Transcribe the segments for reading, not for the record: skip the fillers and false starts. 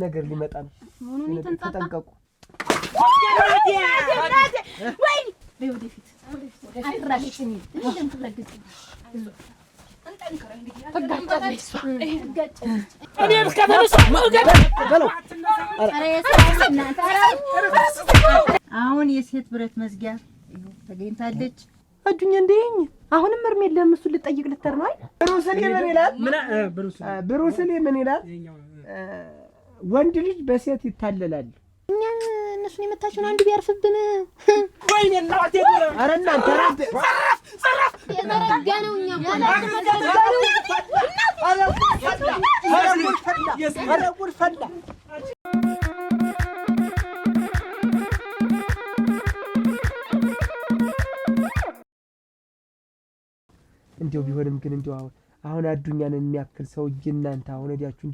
ነገር ሊመጣ ነው ተጠንቀቁ ወይ ወደፊት አትራሽኝ እንደም ትረግጥ አሁን የሴት ብረት መዝጊያ ተገኝታለች። አዱኛ እንደኝ አሁንም እርሜልህ እሱ ልጠይቅ ልተር ነው። አይ ብሩስሊ ምን ይላል? ብሩስሊ ምን ይላል? ወንድ ልጅ በሴት ይታለላል። እኛ እነሱን የመታችሁን አንዱ ቢያርፍብን ወይኔ እናቴ ኧረ እናንተ ሰራፍ የተረጋነው እኛ ጉድ ፈላ እንዴው ቢሆንም ግን እንዴው አሁን አዱኛን የሚያክል ሰውዬ እናንተ አሁን ወዲያችሁ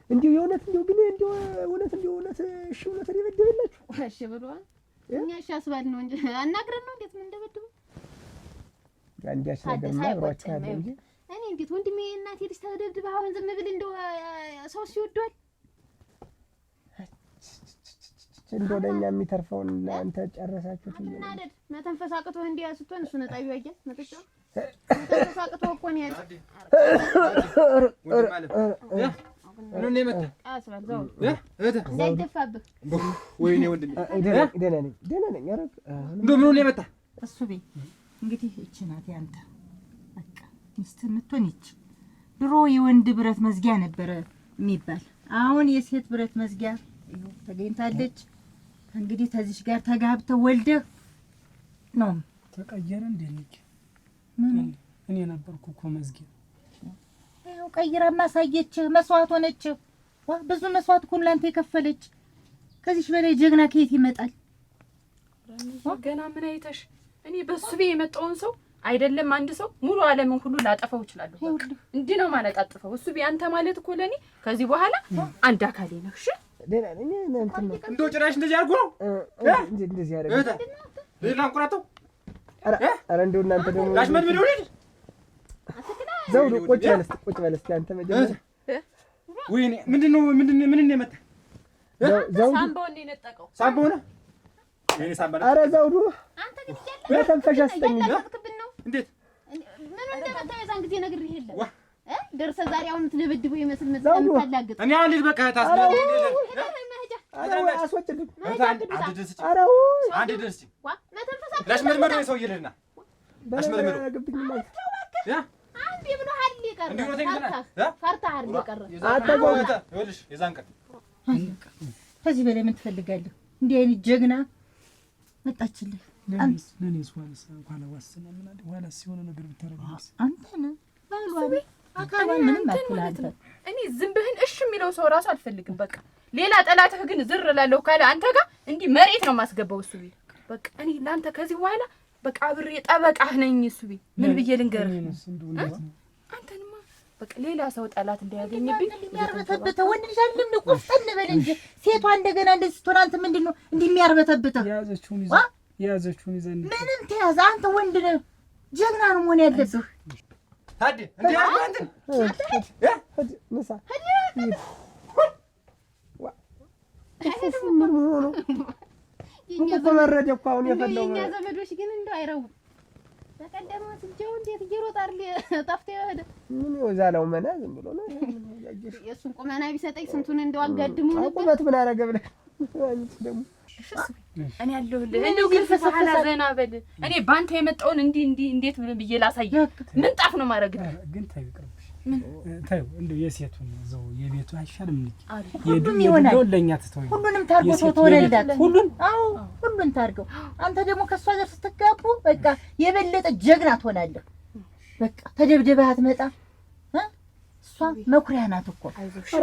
እንዴው የእውነት እንዴው ግን እንዴው እውነት እሺ እውነት ይበደብላችሁ እሺ ብሏል። እኛ እሺ አስባል ነው እንጂ አናግረን ነው እንዴት ምን እንደበደቡ አንዲያሽ ነገር ማብራቻ አለ እንጂ እኔ እንዴት ወንድሜ እናቴ ልጅ ተደብድባ አሁን ዝም ብል እንደው ሰው ሲወደዋል እንደው ለኛ የሚተርፈውን አንተ ጨረሳችሁት እናደድ መተንፈስ አቅቶህ እንዲያ ስትሆን እሱ ነጣዩ ያያል መጥቻው መተንፈስ አቅቶህ እኮ ነው ያለ ምን የመጣ አስባዛው እንዳይደፋብህ ወይኔ ወንድሜ ደህና ነኝ ኧረ እንደው ምን የመጣ እሱ ቤት እንግዲህ እቺ ናት ያንተ በቃ ሚስት የምትሆን ይች ድሮ የወንድ ብረት መዝጊያ ነበረ የሚባል አሁን የሴት ብረት መዝጊያ ተገኝታለች። እንግዲህ ተዚሽ ጋር ተጋብተው ወልደህ ነው ተቀየረ እንዴ ልጅ እኔ ነበርኩ እኮ መዝጊያ ያው ቀይራ ማሳየች መስዋዕት ሆነች። ብዙ መስዋዕት እኮ ላንተ የከፈለች ከዚሽ በላይ ጀግና ከየት ይመጣል? ገና ምን አይተሽ እኔ በሱ ቤት የመጣውን ሰው አይደለም አንድ ሰው ሙሉ ዓለምን ሁሉ ላጠፋው ይችላል። እንዲህ ነው ማለቃጥፈው እሱ ቤት አንተ ማለት እኮ ለኔ ከዚህ በኋላ አንድ አካሌ ነው። እሺ ደህና ነኝ እንደው ጭራሽ እንደዚህ አድርጎ ነው እንደዚህ ያደረገ ሌላ አንቆራጠው ኧረ እንደው እናንተ ደግሞ ጋሽ መድመድ ወልድ ዘውዱ ቁጭ በል እስኪ አንተ መጀመሪያ ወይኔ ምንድነው የመጣ ዘውዱ ሳምባውን የነጠቀው ሳምባው ነው የኔ ሳምባ ነው። ኧረ ዘውዱ አንተ ግን ይያለ በተንፈሻ አስጠኝ እንዴት ምን እንደመጣ የዛን ጊዜ ነግሬህ የለም ደርሰ ዛሬ አሁን ትደብድበው ይመስል መጣላግጥ እኔ አሁን ልጅ በቃ ታስገድ አስወጭልኝ አንድ ድረስ ላሽ መድመድ ነው ሰው ይልህና ላሽ መድመድ ያ አንዴ ብሎሃል ይቀር ፈርታህ ይቀር ይኸውልሽ የዛን ቀን ከዚህ በላይ ምን ትፈልጋለህ? እንዲህ አይነት ጀግና መጣችልህ። ለኔስ ኋላ ዋስና ምን አለ ኋላ ሲሆነ ነገር ብታረጋግስ አንተ ነህ ባሏ አካባ ምንም አትላንተ እኔ ዝም ብህን እሺ የሚለው ሰው ራሱ አልፈልግም። በቃ ሌላ ጠላትህ ግን ዝር እላለሁ ካለ አንተ ጋር እንዲህ መሬት ነው ማስገባው እሱ ቤት በቃ እኔ ላንተ ከዚህ በኋላ በቃ አብሬ ጠበቃህ ነኝ እሱ ቤት ምን ብዬ ልንገርህ? አንተንማ በቃ ሌላ ሰው ጠላት እንዳያገኝብኝ የሚያርበተብተው ወንድ ልጅ አይደለም ነው ቆፍጠን በል እንጂ ሴቷ እንደገና እንደዚህ ስትሆን አንተ ምንድነው እንዲህ የሚያርበተብተው? ያዘችውን ይዘን ምንም ተያዘ አንተ ወንድ ነህ ጀግና ነው መሆን ያለብህ። ታዲ እንዴ አንተ ንሳ ይሄ ተመረደ እኮ አሁን የፈለው የኛ ዘመዶች ግን እንደው አይረው ተቀደመ ትጀው እንዴት ይሮጣል ጠፍቶ ይሄድ ምን ይወዛለው መና ዝም ብሎ ነው የሱን ቁመና ቢሰጠኝ ስንቱን እንደው አጋድሙ ነበር ቁመት ምን አረገ ብለህ አንቺ ደግሞ እኔ ያለሁልህ እንደው ግን ፈሳላ ዘና በል እኔ ባንተ የመጣውን እንዴት ብዬ ላሳይ ምን ጣፍ ነው ማረግ ግን ታዩ ቅርብሽ ታዩ እንደው የሴቱን ዘው የቤቱ አይሻልም ልጅ ሁሉም ይሆናል ለኛ ተተው ሁሉንም ታርጎ ተወለዳት ሁሉን አዎ ሁሉን ታርገው አንተ ደግሞ ከሷ ጋር ስትጋቡ በቃ የበለጠ ጀግና ትሆናለህ። በቃ ተደብደበህ አትመጣ እሷ መኩሪያ ናት እኮ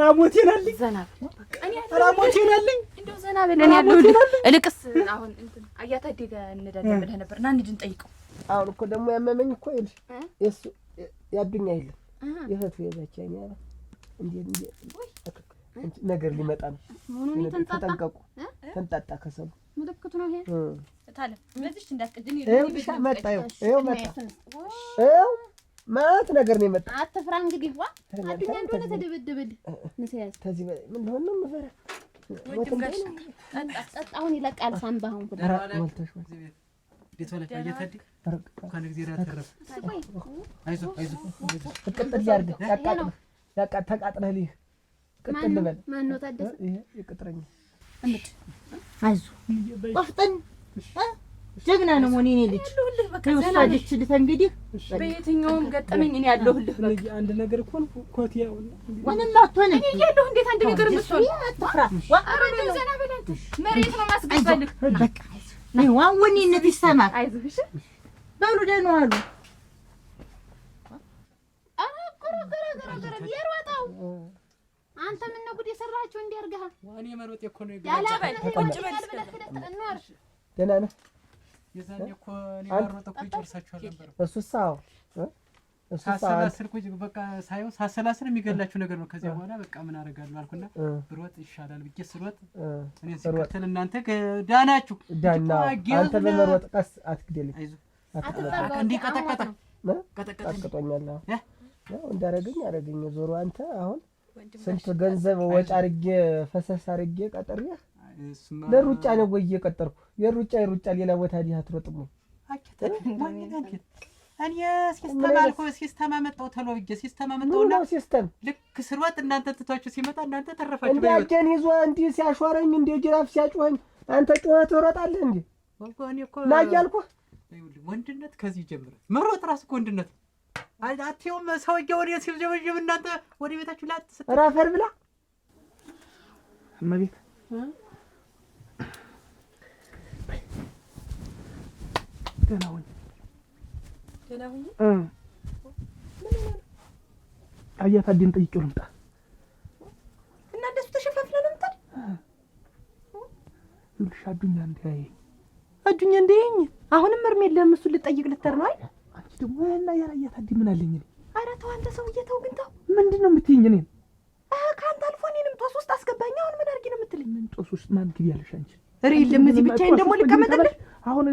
ራሞት ይላልኝ ዘና በቃ እኔ ራሞት ይላልኝ እንደው ዘና በለን ያለሁልህ እልቅስ አሁን እንትን አያታዴ ጋር እንዳደም ብለህ ነበር እና እንሂድ እንጠይቀው። አሁን እኮ ደግሞ ያመመኝ እኮ ይልሽ የሱ ያዱኛ ይል የፈቱ የዛቻኛ እንዴ ነገር ሊመጣ ነው ተጠንቀቁ ተንጣጣ ከሰሉ ምልክቱ ነው ይሄ ታለ ለዚህ እንዳትቀድም ይሄው መጣ ይሄው ማለት ነገር ነው የመጣ አትፍራ እንግዲህ ዋ አዱኛ እንደሆነ ተደበደበል ንሰያዝ ከዚህ በላይ ምን ሆነ ነው መፈራ ወንድም ጋር ጠጣውን ይለቃል ሳምባውን ኩዳ ወልተሽ ቤት ወለታ እየታዲ እንኳን እግዚአብሔር ያተረፈ አይዞህ ቅጥል ያርግ ተቃጥለህ ልህ ቅጥል በል ማን ነው ታደሰ ይሄ ይቅጥረኝ አይዞህ ወፍጠን ጀግና ነው ሞኔ እኔ ልጅ ይወስዳልሽ ልት እንግዲህ በየትኛውም ገጠመኝ እኔ ያለሁልህ በቃ አንድ ነገር እኮ ኮቴው ምንም አትሆንም እኔ ያለሁ እንዴት አንድ ነገር መስሎኝ አትፍራ አረ ዘና በላት መሬት ነው ማስገባልህ በቃ ነው ዋውኔነት ይሰማ አይዞህ እሺ በሉ ደህና ዋሉ ገረገረገረገረ የሮጣው አንተ ምን ነው ጉድ የሰራችሁ እንዲያርጋህ ዋኔ መሮጥ እኮ ነው ያላበል ቁጭ በል ደህና ነህ የዛኔ እኮ እኔ ማሮጥ እኮ ይጨርሳችኋል ነበር እሱሳው ሳሰላስል እኮ በቃ ሳይሆን ሳሰላስል የሚገላችሁ ነገር ነው ከዚያ በኋላ በቃ ምን አደርጋለሁ አልኩና ብሮጥ ይሻላል ብዬ ስሮጥ እኔ ስከተል እናንተ ዳናችሁ ዳና አንተ በመሮጥ ቀስ አትግደልኝ አይዞህ እንዲህ ቀጠቀጠኛል ያው እንዳረገኝ አረገኝ ዞሮ አንተ አሁን ስንት ገንዘብ ወጪ አርጌ ፈሰስ አርጌ ቀጠርህ ለሩጫ ነው ወይ እየቀጠርኩ የሩጫ ሌላ ቦታ ዲህ አትሮጥም እኔ ሲስተም አመጣው ተሎ ብዬ ሲስተም አመጣውና ሲስተም ልክ ስሮጥ እናንተ ትቷችሁ ሲመጣ እናንተ ተረፋችሁ እንዴ አጀን ይዞ እንዴ ሲያሾረኝ እንዴ ጅራፍ ሲያጮኸኝ አንተ ጮኸ ትሮጣለህ እንዴ ወልቆኔ እኮ ና እያልኩህ ወንድነት ከዚህ ጀምራል መሮጥ ራስ እኮ ወንድነት አትየውም ሰውዬው ወዲያ ሲልጀበጀብ እናንተ ወደ ቤታችሁ ላትሰጥ ራፈር ብላ እመቤት ደህና ሁኚ አያት አዲን ጠይቄው ልምጣ እና እንደሱ ተሸፋፍነህ ነው የምታድር ይልሽ አዱኛ እንዳያየኝ አዱኛ እንዳያየኝ አሁንም እርም የለህም እሱን ልጠይቅ ልትር ነው አይደል አንቺ ደግሞ እና ያያት አዲ ምን አለኝ እኔ ኧረ ተው አንተ ሰውዬ ተው ግን ተው ምንድን ነው የምትይኝ እኔን ከአንተ አልፎ እኔንም ጦስ ውስጥ አስገባኝ አሁን ምን አድርጊ ነው የምትለኝ ምን ጦስ ውስጥ ማን ግቢ ያለሽ አንቺ ኧረ የለም እዚህ ብቻዬን ደግሞ ልቀመጥልህ አሁን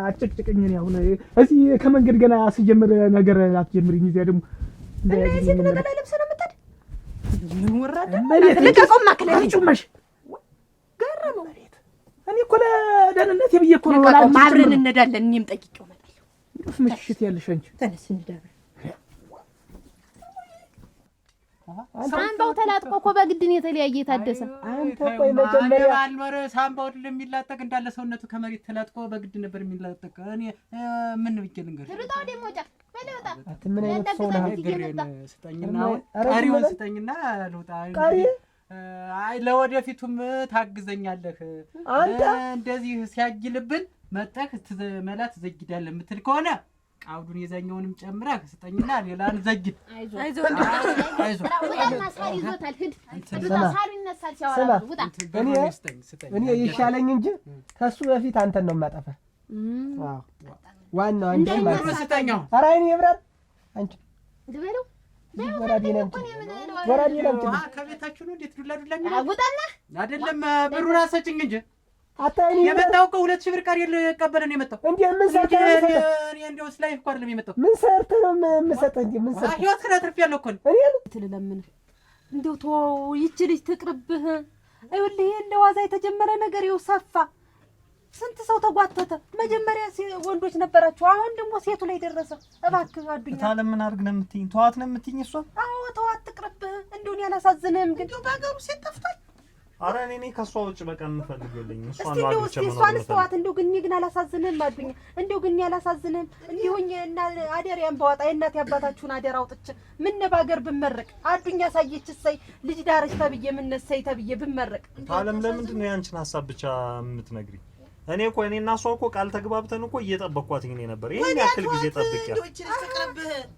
አጨቅጨቀኝ እኔ አሁን እዚህ ከመንገድ ገና ስጀምር ነገር አትጀምሪኝ እዚያ ደግሞ እና የሴት ነጠላ ለብሰህ ነው የምታድር ምን ወራደ ልቀቀው ማክለኝ ጩመሽ ገረመው እኔ እኮ ለደህንነቴ ብዬ እኮ ነው አብረን እንሄዳለን እኔም ጠይቄው እመጣለሁ እንደውስ ምሽት ያለሽ አንቺ ተነስ እንዳበል ሳምባው ተላጥቆ እኮ በግድን የተለያየ ታደሰ አንተ ቆይ መጀመሪያ አልመረ ሳምባው ለሚላጠቅ እንዳለ ሰውነቱ ከመሬት ተላጥቆ በግድ ነበር የሚላጠቅ እኔ ምን ብዬ ልንገርሽ ልውጣው ደግሞ ወጣ በለውጣ ምን አይነት ሰው ነህ ስጠኝና ቀሪውን ስጠኝና ልውጣ ቀሪ አይ ለወደፊቱም ታግዘኛለህ አንተ እንደዚህ ሲያጅልብን መጣህ መላት ዘግዳለህ የምትል ከሆነ ቃውዱን የዛኛውንም ጨምራህ ስጠኝና ሌላን ዘግድ አይዞህ ወጣና ሳሪ ይዞታል ሂድ ሳሪ ይነሳል ሲያወራ ውጣ እኔ ይሻለኝ እንጂ ከሱ በፊት አንተን ነው የማጠፋ አዎ ዋናው አንተ ማለት ነው ስጠኛው ኧረ አይኔ ይብራል አንቺ ድበለው ወራዴ ከቤታችሁ ነው እንዴት ዱላ ውጣና አይደለም ብሩን አሰጭኝ እንጂ አታይኝ የመጣው እኮ 2000 ብር ቃል የቀበለን የመጣው እንዴ ምን ሰርተህ ነው እኔ እንደው ስላይ እኮ አይደለም የመጣው ምን ሰርተህ ነው የምሰጠህ እንዴ ምን ሰርተህ ህይወት ከራትርፍ ያለው እኮ እኔ ትልለምን እንደው ተወው ይቺ ልጅ ትቅርብህ አይወልህ ለዋዛ የተጀመረ ነገር ይው ሰፋ ስንት ሰው ተጓተተ መጀመሪያ ወንዶች ነበራችሁ አሁን ደግሞ ሴቱ ላይ ደረሰ እባክህ አዱኛ ታለም ምን አድርግ ነው የምትይኝ ተዋት ነው የምትይኝ እሷ አዎ ተዋት ትቅርብህ እንደው ያላሳዝንህም ግን በአገሩ ሴት ጠፍቷል ኧረ እኔ ከሷ ውጭ በቃ እንፈልግልኝ እሷ ነው አግኝቼ እሷን ስተዋት እንደው ግን ግን አላሳዝንህም አዱኛ እንደው ግን ያላሳዝንህም እንዲሁኝ እና አደሪያን ባወጣ የእናት ያባታችሁን አደራ አውጥቼ ምን ባገር ብመረቅ አዱኛ ሳየች እሰይ ልጅ ዳርሽ ተብዬ ምን ነሰይ ተብዬ ብመረቅ ታለም ለምንድን ነው ያንቺን ሐሳብ ብቻ የምትነግሪኝ እኔ እኮ እኔና እሷ እኮ ቃል ተግባብተን እኮ እየጠበቅኳት ነበር ይሄን ያክል ጊዜ ጠብቂያት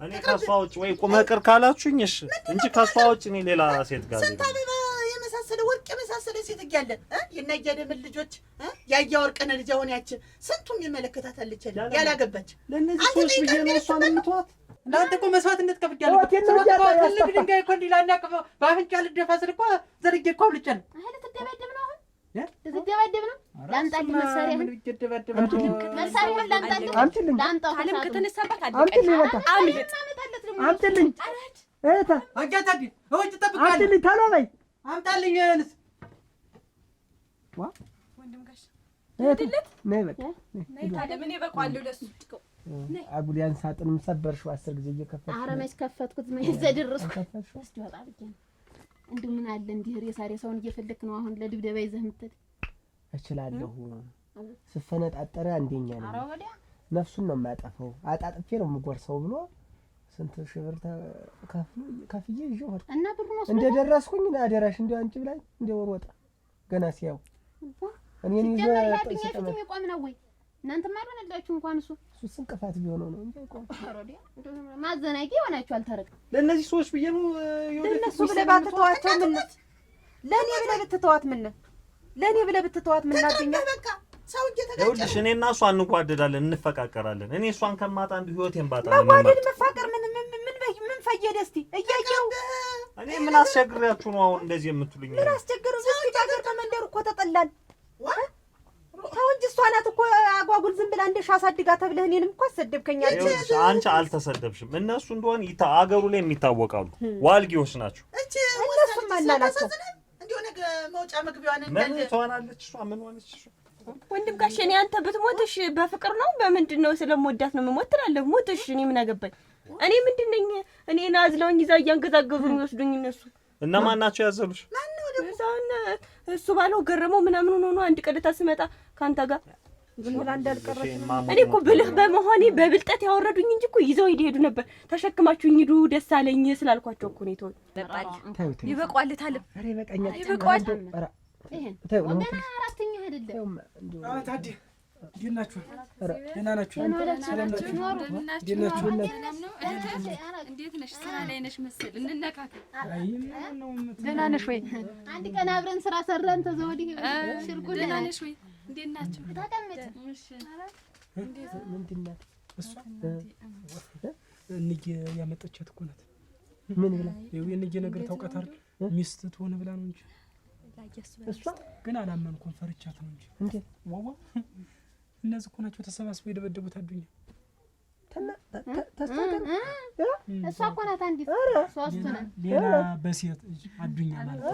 እኔ ከሷ ውጭ ወይ ቁመቅር ካላችሁኝ እሺ እንጂ ከሷ ውጭ እኔ ሌላ ሴት ጋር የመሳሰለ ወርቅ የመሳሰለ ሴት እያለን የናያደምን ልጆች ያያ ወርቅነ ልጅ አሁን ያች ስንቱም ይመለከታታለች ያላገባች ለነዚህ ሰዎች ብዬ ነው እሷን የምትዋት እናንተ እኮ መስዋዕትነት ከፍያለሁ ትልቅ ድንጋይ እኮ እንዲላናቅፈው በአፍንጫ ልደፋ ስል እኮ ዘርጌ እኮ አብልጫለሁ ልትደባደብ ነው አሁን ልትደባደብ ነው ላምጣልህ መሳሪያ ምን ይገደባደባ መሳሪያ ላምጣልህ ላምጣው አለም ከተነሳባት አምጪልኝ በቃ አምጪልኝ እህታ አጋታዲ እውጭ ተጠብቃለህ አምጪልኝ ቶሎ በይ አምጣልኝ ያንስ ወንድም ጋሽ ነይ በቃ ነይ ታዲያ ምን ይበቃዋለሁ ለሱ አጉል ያን ሳጥንም ሰበርሽው 10 ጊዜ እየከፈትኩ ኧረ መች ከፈትኩት መይዘ ደረስኩ እስቲ ወጣ ብዬ እንደው ምን አለ እንዲህ ሬሳውን እየፈለክ ነው አሁን ለድብደባ ይዘህ የምትሄድ እችላለሁ ስፈነጣጠረ አንደኛ ነው ነፍሱን ነው የማጠፋው አጣጥፌ ነው የምጎርሰው ብሎ ስንት ሺህ ብር ከፍዬ ይዤው ሄድኩ እና ብሩ ነው እንደደረስኩኝ አደራሽ እንደው አንቺ ብላኝ እንደው ወጣ ገና ሲያው እኔን ይዞ ተሰጠመ የቆም ነው ወይ እናንተ ማልሆነላችሁ እንኳን እሱ እንቅፋት ቢሆነው ነው እንጂ አይቆም አሮዲያ ማዘናጊ ሆናችሁ አልተረቀ ለእነዚህ ሰዎች ብዬ ነው ለነሱ ብለህ ባትተዋቸው ምን ለኔ ብለህ ብትተዋት ምን ለኔ ብለህ ብትተዋት ምን አገኘ በቃ ሰው እየተጋጨ ይኸውልሽ እኔና እሷ እንጓደዳለን እንፈቃቀራለን እኔ እሷን ከማጣ እንደ ህይወቴን ባጣ ነው መዋደድ መፋቀር ምን ፈየደ እስቲ እያየው እኔ ምን አስቸግሪያችሁ ነው አሁን እንደዚህ የምትሉኝ ምን አስቸግረው እስቲ ባገር ከመንደር እኮ ተጠላን ተው እንጂ እሷ ናት እኮ አጓጉል ዝም ብላ እንደሽ አሳድጋ ተብለህ እኔንም እኮ አሰደብከኝ አንቺ አልተሰደብሽም እነሱ እንደሆነ አገሩ ላይ የሚታወቃሉ ዋልጊዎች ናቸው እነሱም አላላቸው እንዲሁ ነገ መውጫ መግቢያዋን ምን ትሆናለች እሷ ምን ሆነች ወንድም ጋሽ እኔ አንተ ብትሞትሽ በፍቅር ነው በምንድነው ስለምወዳት ነው የምሞት ትላለህ ሞትሽ እኔ ምን አገባኝ እኔ ምንድነኝ እኔ ናዝለውኝ ይዛ እያንገዛገዙ የሚወስዱኝ እነሱ እነማን ናቸው ያዘሉሽ እሱ ባለው ገረመው ምናምን ሆኖ አንድ ቀለታ ስመጣ ካንተ ጋር ዝም ብላ እንዳልቀረች እኔ እኮ ብልህ በመሆኔ በብልጠት ያወረዱኝ እንጂ እኮ ይዘው ይሄዱ ነበር ተሸክማችሁኝ ሂዱ ደስ አለኝ ስላልኳቸው እኮ ነው ተው ይበቃዋል ታለም አሬ በቃኛ ይበቃዋል ይሄን ተው ነው ገና አራተኛ አይደለም ታዲ ዲናችሁ ደህና ናችሁ ሰላም ናችሁ ዲናችሁ እንዴት ነሽ ስራ ላይ ነሽ መሰል እንነካከ አይ ነው ደህና ነሽ ወይ አንድ ቀን አብረን ስራ ሰራን ተዘወዲ ሽርኩ ደህና ነሽ ወይ እንዴት ናችሁ ተቀመጥ እሺ ምንድን ነው እሷ እንጂ ያመጣቻት እኮ ናት ምን ብላ ይኸው የነጀ ነገር ታውቃት አይደል ሚስት ትሆነ ብላ ነው እንጂ እሷ ግን አላመንኩም ፈርቻት ነው እንጂ እንዴ ዋዋ እነዚህ እኮ ናቸው ተሰባስበው የደበደቡት አዱኛ ተስተካከለ እሷ እኮ ናት አንዲት ሶስት ነን ሌላ በሴት አዱኛ ማለት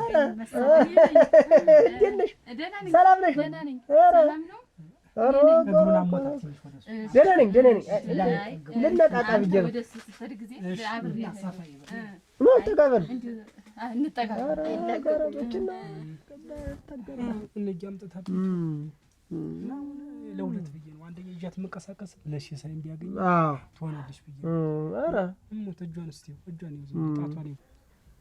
ሰላም ነሽ ሰላም ነው እግሩን አሞታት ትንሽ ወደሱ ደህና ነኝ ልነቃቃ ብዬ ነው ወደሱ ስትሄድ ጊዜ አብሬ ነው ተጋበል እንጠጋጋ እነጃ አምጥታ ለሁለት ብዬ ነው አንደኛ እጃት መንቀሳቀስ ለሽ ሳይም ቢያገኝ ትሆናለች ብዬ ኧረ እሞት እጇን እስቲ እጇን ይዘው ጣቷን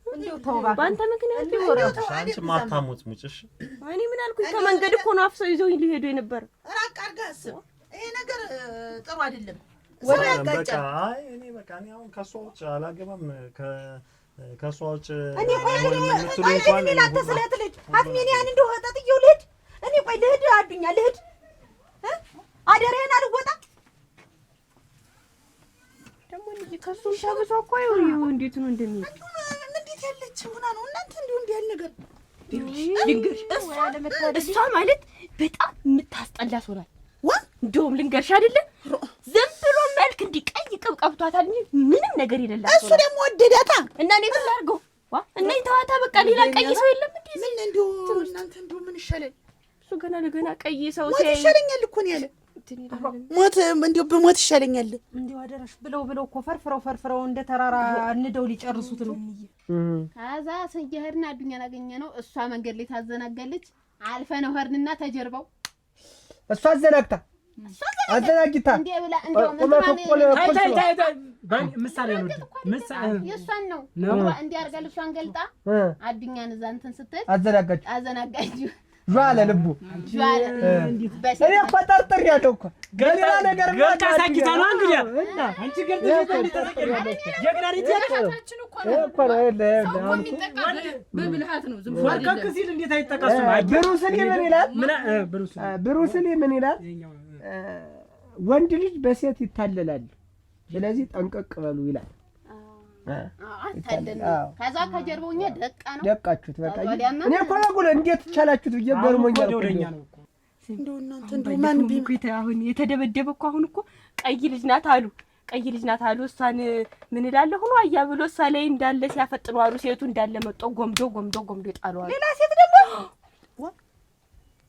እንደው ተውባ በአንተ ምክንያት ይወራው አንቺ ማታሙት ሙጭሽ እኔ ምን አልኩኝ ከመንገድ እኮ ነው አፍሰው ይዘው ሊሄዱ የነበረ ራቅ አድርገህ አስብ ይሄ ነገር ጥሩ አይደለም በቃ አይ እኔ በቃ እኔ አሁን ከሷ ውጭ አላገባም ከሷ ውጭ እኔ ቆይ እኔ ላንተ ስለት ልጅ አትሜን ያን እንደው ጣጥየው ልጅ እኔ ቆይ ልሂድ አዱኛ ልሂድ አደረህን አልወጣ ደግሞ ልጅ ከሱም ተብሶ እኮ ይው እንዴት ነው እንደሚሄድ እንዴት ያለች ሆና ነው እናንተ እንዲሁ እንዲህ ያለ ነገር ልንገርሽ እሷ ማለት በጣም የምታስጠላ ሆናል እንደውም ልንገርሽ አይደለ ዝም ብሎ መልክ እንዲቀይ ቅብቀብቷታል እንጂ ምንም ነገር የሌላት እሱ ደግሞ ወደዳታ እና እኔ ምን ላድርገው እና ይተዋታ በቃ ሌላ ቀይ ሰው የለም እንዴ ምን እንዲሁ እናንተ እንዲሁ ምን ይሻላል እሱ ገና ለገና ቀይ ሰው ሞት ይሻለኛል እኮ ነው ያለ ሞት እንዲሁ በሞት ይሻለኛል እንደው አደረሽ ብለው እኮ ፈርፍረው እንደ ተራራ እንደው ሊጨርሱት ነው ከዛ ሰየህርና አዱኛን አገኘ ነው እሷ መንገድ ላይ ታዘናጋለች አልፈነው ሄርንና ተጀርባው እሷ አዘናግታ አዘናግታ እንዴ ብላ እንደው ታይ ምሳሌ ነው ምሳሌ የሷን ነው እንዴ አርጋል እሷን ገልጣ አዱኛን እዛ እንትን ስትል አዘናጋችሁ ጇለ ልቡ ጇለ እኔ እኮ ጠርጥሬያለሁ እኮ ገና ነገር ገልጣ ሳቂታ ነው እንግዲህ አንቺ ገልጣ ጀግና ልጅ ታችን እኮ ነው በብልሃት ነው ዝም ብሎ ወርቀክ ሲል እንዴት አይጠቀሱም ብሩስሊ ምን ይላል ብሩስሊ ምን ይላል ወንድ ልጅ በሴት ይታለላል ስለዚህ ጠንቀቅ በሉ ይላል ከዛ ከጀርባውኛ ደቃ ነው ደቃችሁት በቃ እኔ እኮ ነው እንዴት ቻላችሁት ብዬ ገርሞኛል እንደው እናንተ እንደው ማን ቢት አሁን የተደበደበ እኮ አሁን እኮ ቀይ ልጅ ናት አሉ እሷን ምን እላለሁ ሆኖ አያ ብሎ እሷ ላይ እንዳለ ሲያፈጥኑ አሉ ሴቱ እንዳለ መጥቶ ጎምዶ ጣሉ አሉ ሌላ ሴት ደግሞ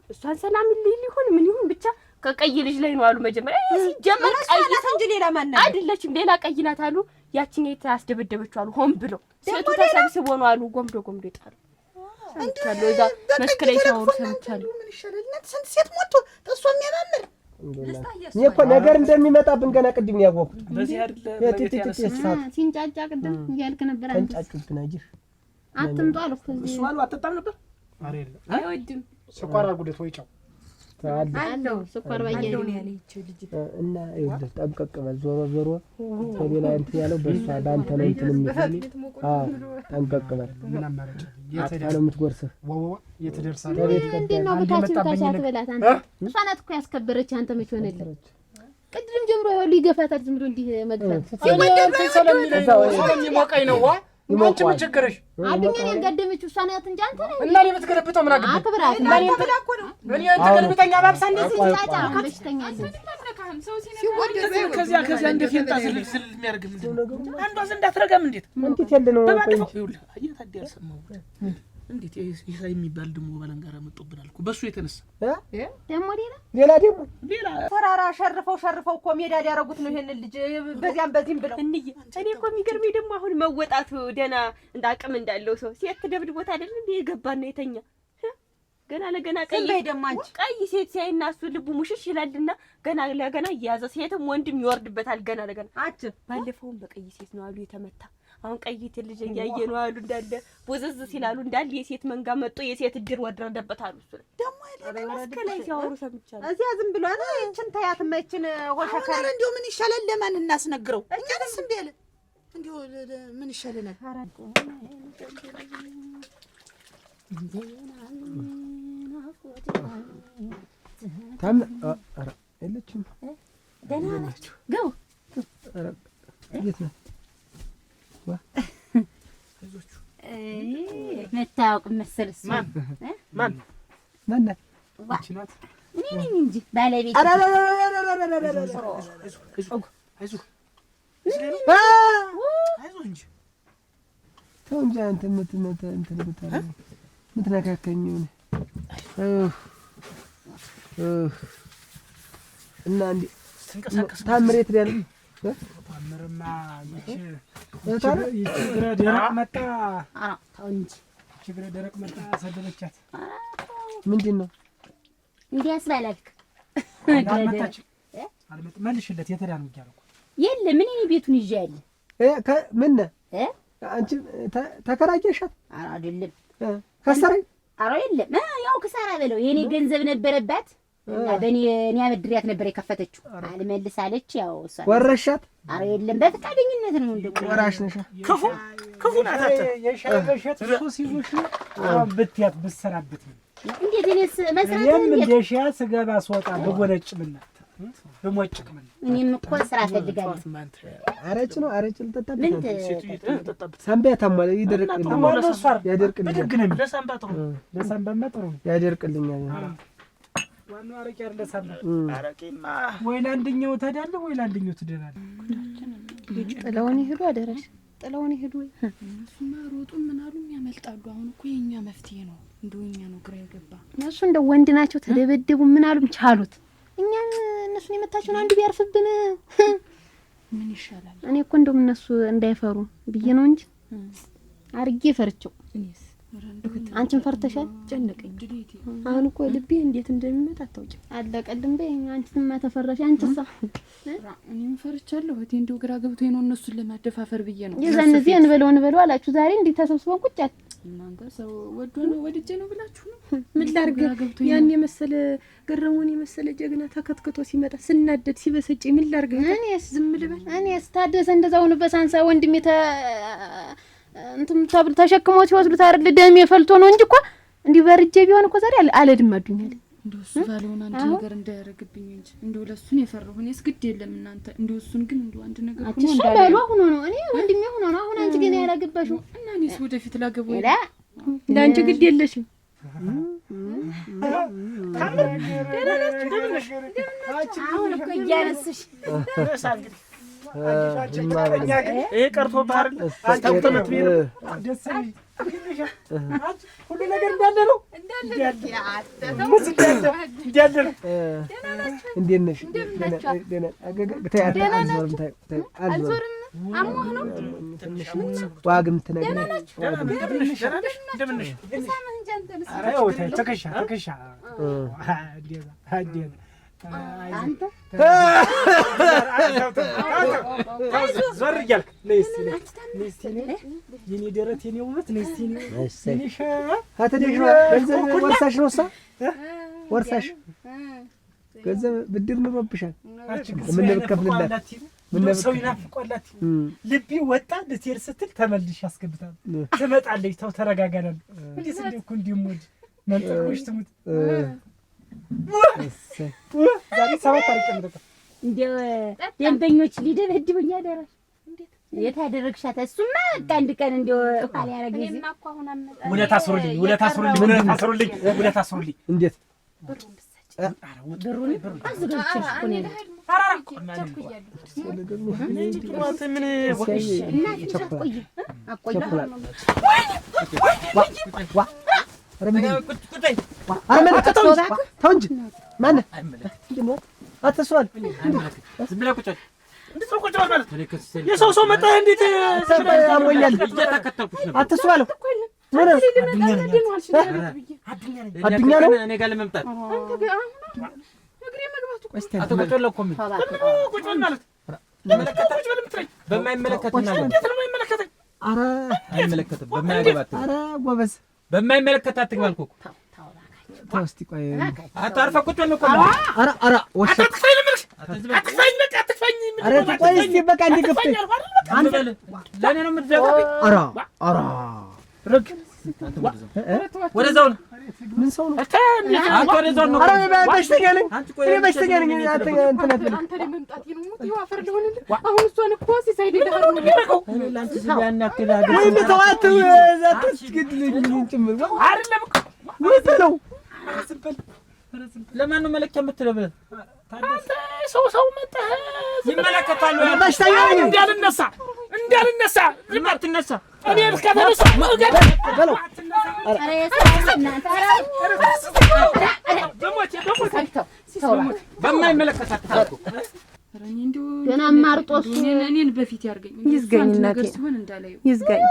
እሷን ሰላም ሊሆን ምን ይሁን ብቻ ከቀይ ልጅ ላይ ነው አሉ መጀመሪያ ሲጀመር ቀይ እንጂ ሌላ ማን ነው አይደለችም ሌላ ቀይ ናት አሉ ያቺን አስደበደበችው አሉ ሆን ብሎ ሴቱ ተሰብስቦ ነው አሉ ጎምዶ ጣሉ ሰምቻለሁ እዛ መስከረም ሲያወሩ ሰምቻለሁ ምን ይሻላል እናት ስንት ሴት ሞቶ ጥሶ የሚያማምር እኮ ነገር እንደሚመጣብን ገና ቅድም ያወኩት በዚህ አይደለ ሲንጫጫ ቅድም እያልክ ነበር አንተ ተንጫጩብን አጅር አትምጡ አልኩ እሱ አሉ አትጣም ነበር አይደለም አይወድም ስኳር አርጉለት ወይ ጫው አለው ስኳር ባያለው እና ይኸውልህ ጠንቀቅ በል ዞሮ ከሌላ እንትን ያለው በእሷ በአንተ ነው እንትን የሚል ጠንቀቅ በል ምን አማራጭ ነው የምትጎርስህ የተደርሳለ ከቤት እንዴት ነው በታችን ታሻት በላት አንተ እሷ ናት እኮ ያስከበረች አንተ መች ሆነልህ ቅድም ጀምሮ ይኸውልህ ይገፋታል ዝም ብሎ እንዲህ መግፋት ስለሚሞቀኝ ነው ዋ አንቺ ምን ቸገረሽ አብኛን ያጋደመችው እሷ ናት እንጂ አንተ ነህ እና እኔ የምትገለብጠው ምን አገባኝ አክብራት እና እኔ ተላኮ ነው እኔ ተገልብጠኛ ባብሳ እንደዚህ ጫጫ በሽተኛ ከዚያ እንዴት ይንጣስል የሚያርግ ምንድነው አንዷ ዘንድ አትረጋም እንዴት እንዴት ያለ ነው ይኸውልህ አየት ያልሰማው እንዴት ይሄ የሚባል ደሞ ባላንጋራ መጥቶብናል እኮ በሱ የተነሳ ደሞ ሌላ ተራራ ሸርፈው እኮ ሜዳ ያደረጉት ነው ይሄን ልጅ በዚህም ብለው እኔ እኮ የሚገርመኝ ደግሞ አሁን መወጣቱ ደና እንዳቅም እንዳለው ሰው ሴት ደብድቦት አይደል እንዴ የገባና የተኛ ገና ለገና ቀይ ሴት ሲያይና እሱ ልቡ ሙሽሽ ይላልና ገና ለገና እያያዘ ሴትም ወንድም ይወርድበታል ገና ለገና ባለፈውም በቀይ ሴት ነው አሉ የተመታ አሁን ቀይት ልጅ እያየ ነው አሉ እንዳለ ቦዘዝ ሲላሉ እንዳለ የሴት መንጋ መጥቶ የሴት እድር ወድረደበት አሉ እሱ ደሞ ከላይ ሲያወሩ ሰምቻለሁ እዚያ ዝም ብሎ እንትን ታያትማ ይችን ሆሸከረ እንደው ምን ይሻላል ለማን እናስነግረው እኛ ደስ እንዴ ያለ እንደው ምን ይሻለናል ታም አራ እለችም ደህና ናችሁ ገው አራ የት ነው ዋ አይዞቹ መታወቅ መሰልስ ማን ናት እኔ ነኝ እንጂ ባለቤት አይዞህ እንጂ ተው እንጂ አንተ እንትን ምትነካከኝ እና እንዴ ታምሬት ያለ ታምርማ ይችግረ ደረቅ መጣ ተው እንጂ ይችግረ ደረቅ መጣ ሰደበቻት ምንድነው እንዲያስ ባላልክ አልመጣ መልሽለት የተዳን ይያልኩ የለም ምን እኔ ቤቱን ይዤ ያለ ምን አንቺ ተከራየሻት አይደለም ከሰረኝ አረ የለም ያው ክሳራ በለው የኔ ገንዘብ ነበረባት እና በእኔ አበድሪያት ነበር የከፈተችው አልመልስ አለች ያው እሷ ወረሻት አረ የለም በፈቃደኝነት ነው እንደው ወራሽ ነሽ ክፉ ናት የሻይ በሸት ሱስ ይዞሽ ብትያት ብትሰራበት እንዴት እኔስ መስራት እንዴ ሻ ስገባ ስወጣ በጎነጭ ምን በሞጭቅ ምን እኔም እኮ ስራ ፈልጋለሁ አረጭ ነው አረጭ ልጠጣበት ሳምባ ታሟል ያደርቅልኛል ለሳምባ ጥሩ ያደርቅልኛል ዋናው አረቄ አይደለ ሳምባ አረቄማ ወይ ለአንደኛው ትሄዳለህ ወይ ለአንደኛው ትደናለህ ጥለውን ይሄዱ አደረሽ ጥለውን ይሄዱ እሱማ ሮጡን ምን አሉም ያመልጣሉ አሁን እኮ የኛ መፍትሄ ነው እንደውኛ ነው ግራ ይገባ እነሱ እንደ ወንድ ናቸው ተደበደቡ ምን አሉም ቻሉት እኛ እነሱን የመታችሁን አንዱ ቢያርፍብን ምን ይሻላል እኔ እኮ እንደውም እነሱ እንዳይፈሩ ብዬ ነው እንጂ አርጌ ፈርቸው እኔስ አንቺን ፈርተሻል ጨነቀኝ አሁን እኮ ልቤ እንዴት እንደሚመጣ አታውቂም አለቀልም በይ አንቺማ ተፈራሽ አንቺሳ እኔም ፈርቻለሁ እቴ እንደው ግራ ገብቶኝ ነው እነሱን ለማደፋፈር ብዬ ነው የዛን እዚህ እንበለው አላችሁ ዛሬ እንዴት ተሰብስበን ቁጭ አለ እናንተ ሰው ወዶ ነው ወድጄ ነው ብላችሁ ነው ምን ላርግ ያን የመሰለ ገረሙን የመሰለ ጀግና ተከትክቶ ሲመጣ ስናደድ ሲበሰጭ ምን ላርግ እኔስ ዝም ልበል እኔስ ታደሰ እንደዛው ነው በሳንሳ ወንድሜ እንትን ተብል ተሸክሞ ሲወስዱት አይደል ደም የፈልቶ ነው እንጂ እኮ እንዲህ በርጄ ቢሆን እኮ ዛሬ አለድም አዱኛል እንደው እሱ ባለውን አንድ ነገር እንዳያረግብኝ እንጂ እንደው ለሱን የፈራሁ እኔስ ግድ የለም እናንተ እንደው እሱን ግን እንደው አንድ ነገር ሆኖ እንዳለ ሆኖ ነው እኔ ወንድሜ ሆኖ ነው አሁን አንቺ ግን ያረግበሽው እና እኔስ ወደፊት ላገበው ለአንቺ ግድ የለሽም አሁን እኮ እያነስሽ ይሄ ቀርቶ ባህር አንተውተመት ቢል ደስ ሁሉ ነገር እንዳለ ነው እንዳለ ነው። እንዴት ነሽ? አሞህ ነው ዋግም ትነግረኝ ተከሻ ዞር እያልክ ነይ እስኪ የኔ ደረት የኔ ውበት ነይ እስኪ ወርሳሽ ነው እሷ ወርሳሽ ገንዘብ ብድር ኑሮብሻል። ምን ልከፍልላት ሰው ይናፍቆላት ልቢ ወጣ ልትሄድ ስትል ተመልሽ ያስገብታል። ትመጣለች። ተው ተረጋጋናል። እንዴት እንደኩ እንዲሞድ መንጠቆሽ ትሙት ዛሬ ሰባት አልቀምጠ እንደው ደንበኞች ሊደበድቡኝ ያደረሽ የት አደረግሻት? እሱማ በቃ አንድ ቀን እንደው ኋላ ያረገኝ ውለታ አስሩልኝ። እንዴት ብሩን አዘጋጅተሽ እኮ ነው የሰው ሰው መጣ እንዴት አትስባለሁ አዱኛ ነው እኔ ጋር ለመምጣት በማይመለከት አትግባ አልኩህ እኮ። ተው እስኪ ቆይ አታርፈህ ቁጭ በል እኮ። ኧረ ወሸት አትክፈኝ። ኧረ ቆይ እስኪ በቃ እንዲገፍተኝ ለእኔ ነው የምትደግፈኝ? ኧረ ረግ ወደዛው ነው። ምን ሰው ነው? ወደዛው ነው። ኧረ በሽተኛ ነኝ እኔ በሽተኛ ነኝ። አንተ እንትን አትበል። አንተ ላይ መምጣት ነው አፈር ልሆንልህ። አሁን እሷን እኮ ሲሳይ ደህና ነው የሚያደርገው። ለአንተ ሲል ያን ያክል ወይም ተዋት አትስገድልኝ ጭምር አይደለም እኮ ወይስ ነው ለማን ነው መለኪያ የምትለው ብለህ አንተ ሰው መጣ ይመለከታል። በሽተኛ ነኝ እንዳልነሳ የማትነሳ እኔ እስከተነሳ መገድ በለው በማይመለከት አትታውቁ ገና ማርጦ እኔን በፊት ያርገኝ ይዝጋኝ እናቴ ሲሆን እንዳላይ ይዝጋኝ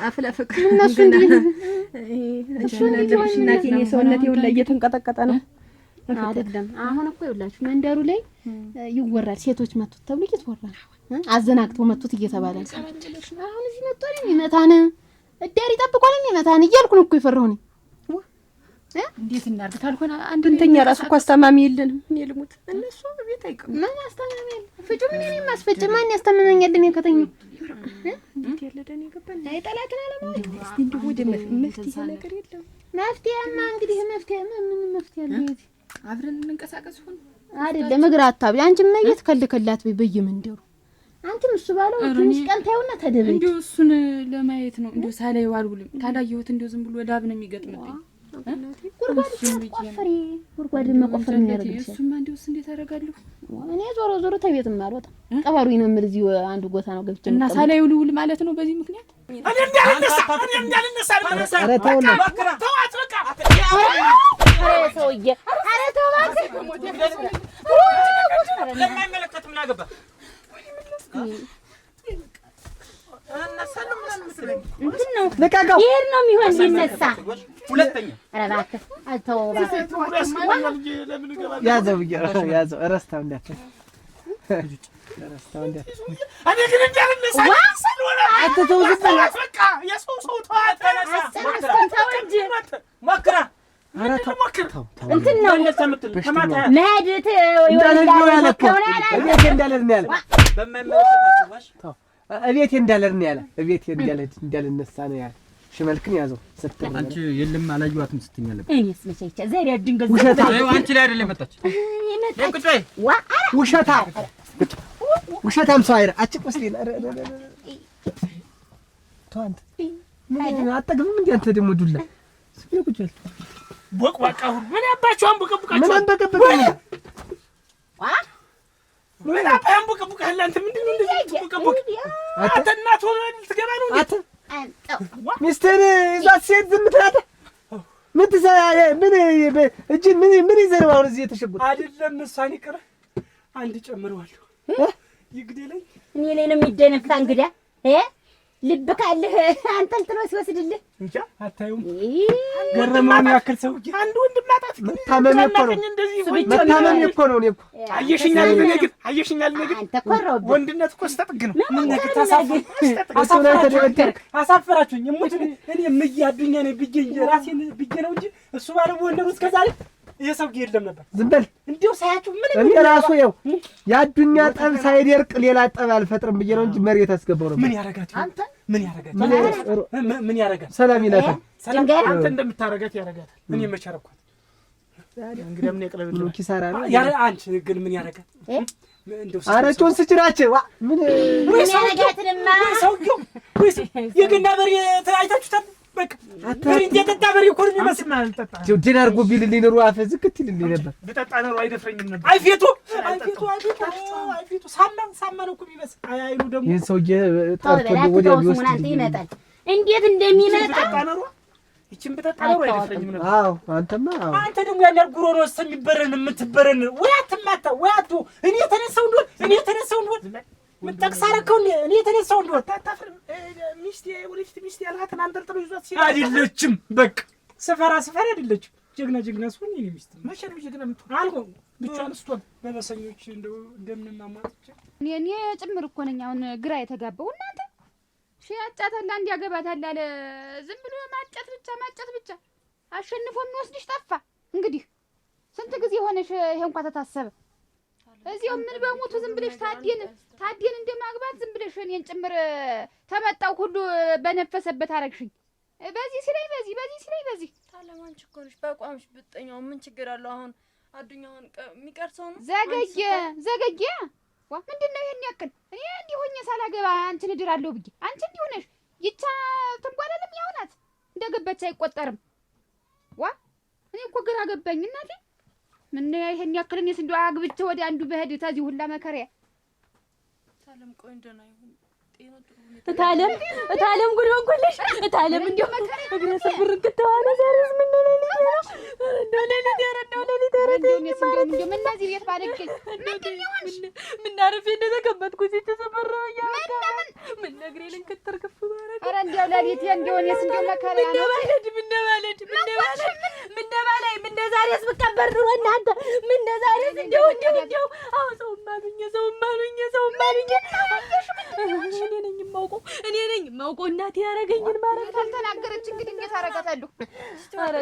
አፍላፈቅ እነሱ እንዴ እሺ እናቴ እኔ ሰውነቴ ሁላ እየተንቀጠቀጠ ነው። አይደለም አሁን እኮ ይኸውላችሁ መንደሩ ላይ ይወራል። ሴቶች መቱት ተብሎ ይወራል። አዘናግተው መቱት እየተባለ አሁን እዚህ መጥቶ ነው የሚመታን እዳሪ ጠብቆን የሚመታን እያልኩ ነው እኮ የፈራሁኝ። እንዴት እናርግ ታልኩና አንድ እንተኛ ራሱ እኮ አስተማሚ የለንም። እኔ ልሙት እነሱ ቤት አይቀም ማን አስተማሚ የለ ፍጩ ምን እኔ ማስፈጭ ማን ያስተማመኛል? እኔ ከተኛ እንዴት ያለ ደኔ ገባኝ። አይ ጠላትን አለማወቅ እስቲ እንደው ወደ መፍትሄ ነገር የለም። መፍትሄማ እንግዲህ መፍትሄ ምን መፍትሄ አለ? እዚህ አብረን እንንቀሳቀስ ሁን አይደለም እግር አታብይ። አንቺም መየት ከልከላት በየመንደሩ አንቺም እሱ ባለው ትንሽ ቀን ታዩና ተደበይ። እንደው እሱን ለማየት ነው እንደው ሳላይ ዋልውልም ካላየሁት እንደው ዝም ብሎ ዳብ ነው የሚገጥምብኝ። ጉርጓድ መቆፈር ነው ያደርግልሽ። እሱማ እንደውስ እንዴት አደርጋለሁ እኔ ዞሮ ተቤትም አልወጣም። ቀበሩኝ ነው የምል እዚህ አንዱ ቦታ ነው ገብቼ እና ሳላይ ውልውል ማለት ነው በዚህ ምክንያት እኔ እንዳልነሳ ኧረ ተው ነው ተዋት በቃ ኧረ ሰውዬ ኧረ ተው እባክህ ለማይመለከት ምን አገባ እንትን ነው ይሄድ ነው የሚሆን ሊነሳ ሁለተኛ ኧረ እባክህ አልተው ያዘው እረስታው እንዳትል እኔ ግን እንዳልነሳ አትተው ዝም በል በቃ የሰው ተዋት ተው እንጂ ሞክራ ኧረ ተው እንትን ነው መሄድ እቤቴ እንዳልሄድ ነው ያለ በማይመለከት ዋሽ እቤቴ እንዳልሄድ ነው ያለ እቤቴ እንዳልነሳ ነው ያለ። ሽመልክን ያዘው ስትል አንቺ የለም አላየኋትም ስትኛለህ። እኔስ መቼ ዛሬ ድንገት ውሸታ አንቺ ላይ አይደለም መጣች ውሸታም ሰው አይደል አጭ ቆስሌ ተው አንተ ምን አጠግብም እንዴ አንተ ደግሞ ዱላ ስብልኩት ቦቅቧቃ ሁሉ ምን ያባችሁ አንቦቀቡቃችሁ? ምን አንበቀበቀኝ? ምን አባ አንቦቀቡቃህ? አንተ ምንድነው እንደዚህ ቦቀቡቅ? አንተ እናት ሆነ ልትገባ ነው እንዴ? ሚስትህን ይዟት ሴት ዝም ትላለህ? ምን ትሰራ? ምን እጅ ምን ይዘህ ነው አሁን እዚህ የተሸጉጥ? አይደለም እሷን ይቅር አንድ ጨምረዋለሁ። ይግደለኝ እኔ ላይ ነው የሚደነፋ እንግዳ ልብ ካለህ አንጠልጥሎ ሲወስድልህ እንጃ አታዩም? ገረመውን ያክል ሰው አንድ ወንድም ማጣት መታመም እኮ ነው። መታመም እኮ ነው። እኔ እኮ አየሽኛል ነገር አየሽኛል ነገር አንተ ኮራው ወንድነት እኮ ስተጥግ ነው። ምን ነገር አሳፈራችሁኝ። እሙት እኔ ምያዱኛ ነኝ ብዬ ራሴን ብዬ ነው እንጂ እሱ ባለው ወንደሩ እስከዛሬ የሰው የለም ነበር። ዝም በል እንዴው ሳያችሁ ምን እኔ ራሱ ያው ያዱኛ ጠብ ሳይደርቅ ሌላ ጠብ አልፈጥርም ብዬ ነው እንጂ መሬት አስገባው ነበር። ምን ያረጋት አንተ? ምን ያረጋት? ምን ያረጋት? ሰላም ይላታል። ሰላም አንተ እንደምታረጋት ያረጋታል። እኔ መቸረኳት እንግዲህ ምን የቀለበት ነው ኪሳራ ነው። ያረ አንቺ ግን ምን ያረጋት? እንደው አረቾን ስጭራቸው ምን ያረጋትንማ ሰውየው ወይስ የገና በሬ አይታችሁታል? በቃ እንዴት ተጣበሪ እኮ ነው የሚመስል ማለት ተጣ ዲን አርጎ ቢልልኝ ኑሮ አፈ ዝክት ይልልኝ ነበር። በጠጣ ነው አይደፍረኝም ነበር። አይፌቱ ሳማን እኮ የሚመስል አይኑ ደግሞ ይሄን ሰውዬ ጠርቶ ወዲያው ቢወስድ ይመጣል። እንዴት እንደሚመጣ ነው ይችን በጠጣ ነው አይደፍረኝም ነበር። አዎ አንተማ አዎ አንተ ደግሞ ያን ያርጉሮ ነው የሚበረን የምትበረን ወይ አትማታ ወይ አቱ እኔ ተነሳው እንደሆነ ምን ተክሳረከው እኔ የተነሳው እንደው ታታፍር ሚስቴ ወለፊት ሚስቴ ያላትን አንጠልጥሎ ይዟት ሲል አይደለችም። በቃ ሰፈራ አይደለችም። ጀግና ስሆን እኔ ሚስት ማሻል ጀግና አልሆን ብቻዋን ስቷል። በበሰኞች እንደው እንደምን ማማጥጭ እኔ ጭምር እኮ ነኝ አሁን ግራ የተጋባው። እናንተ ያጫታላ እንዲያገባታል አለ ዝም ብሎ ማጨት ብቻ አሸንፎ የሚወስድሽ ጠፋ። እንግዲህ ስንት ጊዜ ሆነሽ ይሄ እንኳን ተታሰበ እዚያው ምን በሞቱ ዝም ብለሽ ታዲን እንደማግባት ዝም ብለሽ እኔን ጭምር ተመጣው ሁሉ በነፈሰበት አረግሽኝ። በዚህ ሲለኝ በዚህ ታለማንች እኮ ነሽ በቋምሽ ብጠኛው ምን ችግር አለው? አሁን አዱኛውን የሚቀርሰው ነው። ዘገየ ዋ ምንድነው ይሄን ያክል? እኔ እንዲህ ሆኜ ሳላገባ አንቺን እድራለሁ ብዬ አንቺ እንዲህ ሆነሽ ይቻ ትንጓለልም ያውናት እንደገባች አይቆጠርም። ዋ እኔ እኮ ግራ ገባኝ እናቴ። ምን ይሄን ያክል እኔስ እንደው አግብቼ ወደ አንዱ በሄድ ታዚ ሁላ መከሪያ ታለም ቆይ እንደና ይሁን ጤና ጥሩ ነው። እታለም ጉድ ወንኩልሽ እታለም እንደው እግረ ሰብር ከተዋለ ዛሬስ ምን ነው እንደው ምን እዚህ ቤት ባደግኝ ምንድን ይሆንሽ? ምን አረፌ እንደተቀመጥኩ እዚህ ተሰበረው ያውቃል። ምን ነግሬ ልንከተር ከፍ ባረከ ኧረ እንደው ለሊት እንደው እኔስ እንደው መከሪያ ነው። ምን ዛሬስ ብቀበር ኑሮ እናንተ ምን ዛሬስ እንደው አው ሰው ማሉኝ እኔ ነኝ የማውቀው እናቴ ያረገኝን ማለት ካልተናገረች እንግዲህ እንዴት አረጋታለሁ? ኧረ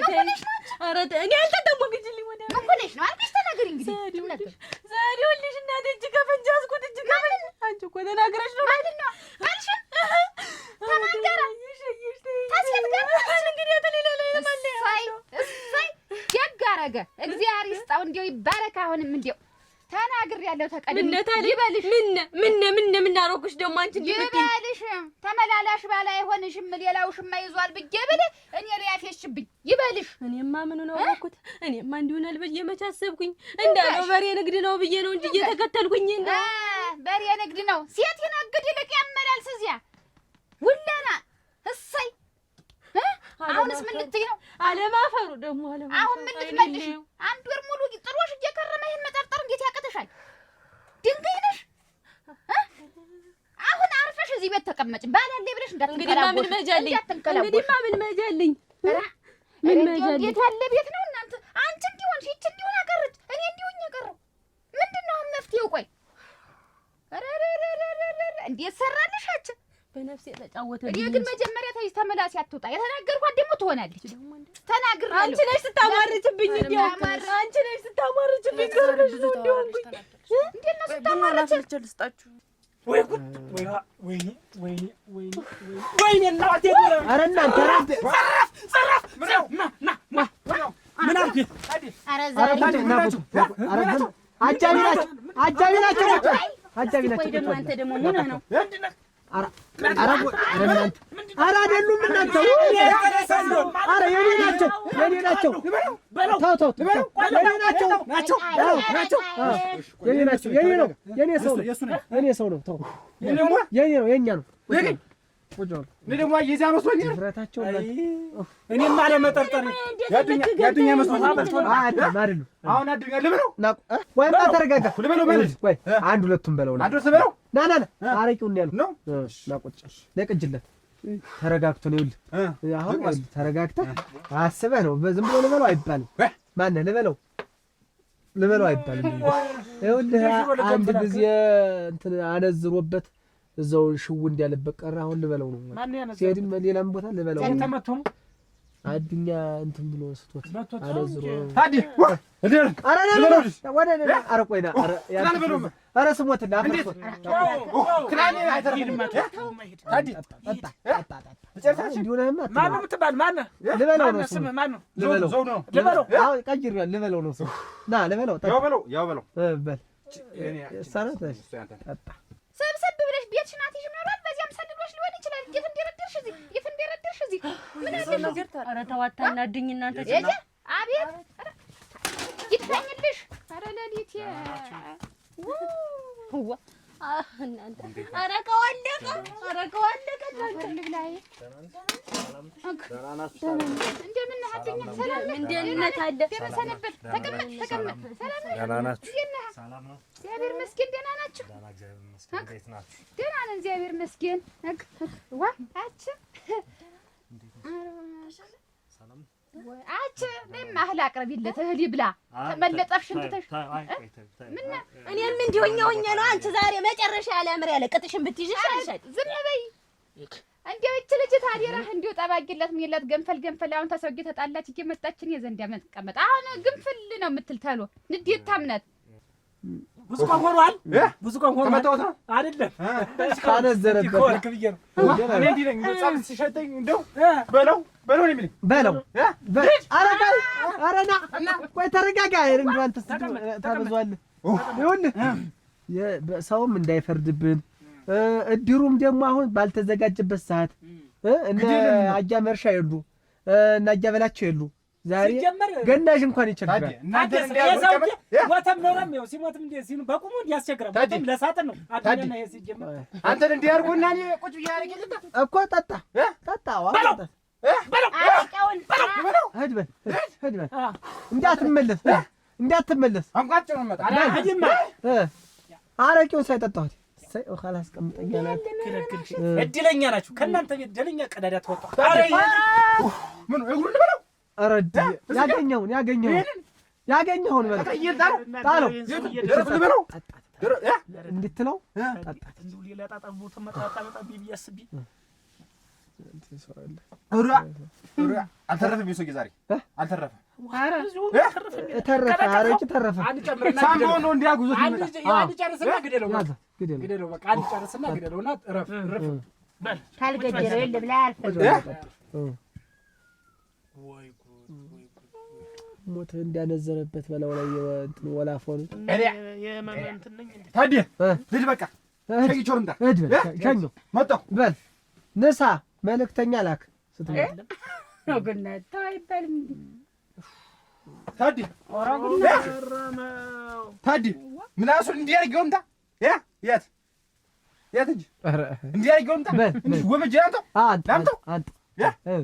እኔ አንተ ደግሞ ግጅልኝ ወደ መኮነሽ ነው አልኩሽ። ተናገሪ እንግዲህ ዛሬውልሽ እናቴ እጅ ከፈንጅ ያዝኩት እጅ ከፈንጅ አንቺ እኮ ተናግረሽ ነው ማለት ነው አልሽ ተናገረ ታስየት ጋር እንግዲህ ተሌላ ላይ እሰይ ደግ አረገ እግዚአብሔር ይስጣው እንደው ይባረክ። አሁንም እንደው ተናግር ያለው ተቀድም ይበልሽ። ምን አደረኩሽ ደግሞ አንቺ እንዲበትኝ ይበልሽ። ተመላላሽ ባላ አይሆንሽም ሌላው ሽማ ይዟል ብዬ ብለህ እኔ ላይ ያፌሽብኝ ይበልሽ። እኔማ ምን ነው አወኩት። እኔማ እንዲሆናል ብዬ መች አሰብኩኝ እንዳለው በሬ ንግድ ነው ብዬ ነው እንጂ እየተከተልኩኝ በሬ ንግድ ነው ሴት ይነግድ ይልቅ ያመላልስ እዚያ ውለና እሰይ አሁንስ ምን ልትይ ነው? አለማፈሩ ደግሞ አሁን ምን ልትመልሽ? አንድ ወር ሙሉ ጥሮሽ እየከረመ ይሄን መጠርጠር እንዴት ያቀተሻል? ድንጋይ ነሽ። አሁን አርፈሽ እዚህ ቤት ተቀመጭ። ባላለ ብለሽ እንዳትንከላቦሽ። እንግዲህማ ምን መጃልኝ እንዴት ያለ ቤት ነው እናንተ? አንቺ እንዲሆንሽ ይቺ እንዲሆን አቀረች እኔ እንዲሆን ያቀረው ምንድነው መፍትሄው? ቆይ እንዴት ሰራልሽ አንቺ? በነፍሴ ተጫወተ። እኔ ግን መጀመሪያ ተመላስ ያትወጣ የተናገርኳት ደግሞ ትሆናለች። ተናግራለሁ። አንቺ ነሽ ስታማርጭብኝ አንቺ ነሽ ስታማርጭብኝ ገርልሽ ነው እንዲሆንኩኝ እንዴት ነው ስታማርጭ ልስጣችሁ ወይ ጉድ ወይኔ እናቴ ኧረ እናንተ ዘራፍ ምን አልኩ? ኧረ ዛሬ አጃቢ ናቸው። ወይ ደግሞ አንተ ደግሞ ምን ነው? ኧረ እናንተ ኧረ አይደሉም እናንተ። ኧረ የኔ ናቸው የኔ ናቸው። ተው ተው የኔ ናቸው ናቸው የኔ ናቸው። የኔ ነው የኔ ሰው ነው የኔ ሰው ነው። ተው የኔ ነው የኛ ነው። እኔ ደግሞ የዚያ መስሎኝ ፍረታቸው እኔማ ለመጠርጠር ያዱኛ መስሎኝ አይደለም። አሁን አዱኛ ልበለው ወይ ተረጋጋ። ልበለው ማለት ወይ አንድ ሁለቱም በለው አንድ ሁለት በለው ና ና ና አረቂውን ያለው ነው ና ቁጭ ለቅጅለት ተረጋግቶ ነው ይኸውልህ። አሁን ተረጋግተህ አስበህ ነው ዝም ብሎ ልበለው አይባልም። ማነህ ልበለው አይባልም። ይኸውልህ አንድ ጊዜ እንትን አነዝሮበት እዛው ሽው እንዲያለበት ቀረ። አሁን ልበለው ነው ሲሄድም ሌላም ቦታ ልበለው ተመቶ ነው አዱኛ እንትን ብሎ ስቶት አነዝሮ ታዲ ኧረ ቆይና ኧረ ስሞትና አፈርሶ ክላኔ አይተርፍም ታዲ ማነው የምትባል ማነህ ልበለው ነው ስም ማነው ልበለው አሁን ቀይሬዋለሁ ልበለው ነው ስም ና ልበለው ያው በለው በል እሳናት ጠጣ ሰብሰብ ብለሽ ቤትሽን አትይዥ ምናልባት በዚያም ሰልሎሽ ሊሆን ይችላል። የት እንደረደርሽ እዚህ ምን አለሽ? ኧረ ተዋታና አድኝ እናንተ እጂ አቤት ይትፈኝልሽ። ኧረ ለሊት እናንተ ኧረ ከወለቀ ልብላይ እንደምን አድኛ ሰላም እንደነት አለ ደረሰነበት ተቀመጥ ሰላም ነው። እግዚአብሔር ይመስገን። ደህና ናችሁ? ደህና ነን እግዚአብሔር ይመስገን። ዋ አች ምን ማህል አቅርቢለት እህል ይብላ። ተመለጠፍሽ እንትተሽ ምን እኔም እንዲሆኛው ነው። አንቺ ዛሬ መጨረሻ ያለምር ያለ ቅጥሽን ብትይዥ ይሻልሻል። ዝም በይ እንደው እቺ ልጅ ታዲራህ እንዲው ጠባቂለት ምይለት ገንፈል አሁን ታሰውጌ ተጣላች እየመጣች እኔ ዘንድ ያመጣቀመጥ አሁን ግንፍል ነው የምትል ተሎ ንዴት ታምነት ብዙ ቆንቆሯል ብዙ ቆንቆሯል ተመጣጣ አይደለም ካነዘረበት ኮልክ ብዬ ነው እኔ እንዲህ ነኝ ጻም ሲሸጠኝ እንደው በለው ነው የሚልኝ በለው ኧረ ና ቆይ ተረጋጋ። እንደው አንተ ታበዛዋለህ። ይኸውልህ ሰውም እንዳይፈርድብን እድሩም ደግሞ አሁን ባልተዘጋጀበት ሰዓት እነ አጃ መርሻ የሉ እና አጃ በላቸው የሉ ዛሬ ገናሽ እንኳን ይችላል። እናንተ እንደያዘው ወተም ነው ነው ሲሞትም እንደ ሲኑ በቁሙ እንዲያስቸግረው ወተም ለሳጥን ነው አዳና ይሄ ሲጀመር አንተን እንዲያርጉና እኔ ቁጭ ያርግልኝ እኮ ጠጣ በለው ሂድ በል እንዳትመለስ አንቋጭ ነው መጣ አዲማ አረቂውን ሳይጠጣሁት خلاص ቀምጠኛላት ክልክልሽ እድለኛ ናችሁ። ከእናንተ ቤት ደለኛ ቀዳዳ ተወጣ አረ ምን እግሩን በለው አረድ ያገኘውን በለው ጣለው በለው እንድትለው ጣጣት እንዱ ሌላ ጣጣቡ ተመጣጣ ቢቢያስቢ አልተረፈም። የሰው ዛሬ አልተረፈም። ተረፈ አረቂ ተረፈ ሳምቦ ነው እንዲያጉዙት አንድ ጨርስና ግደለው በቃ አንድ ጨርስና ግደለውና ረፍ በል ካልገደለው የለ ብላ አልፈል ወይ ሞት እንዲያነዘረበት በላው ላይ እንትን ወላፎን የማመንት ነኝ ታዲያ ልጅ በቃ ሸይቾር እንዳ ሸኞ መጣሁ በል ንሳ መልእክተኛ ላክ ስትመጣ ነው ግን ታይበልም ታዲያ ታዲያ ምላሱን እንዲያርገው እንዳ የት እንጂ እንዲያርገው እንዳ ወመጀ አንተ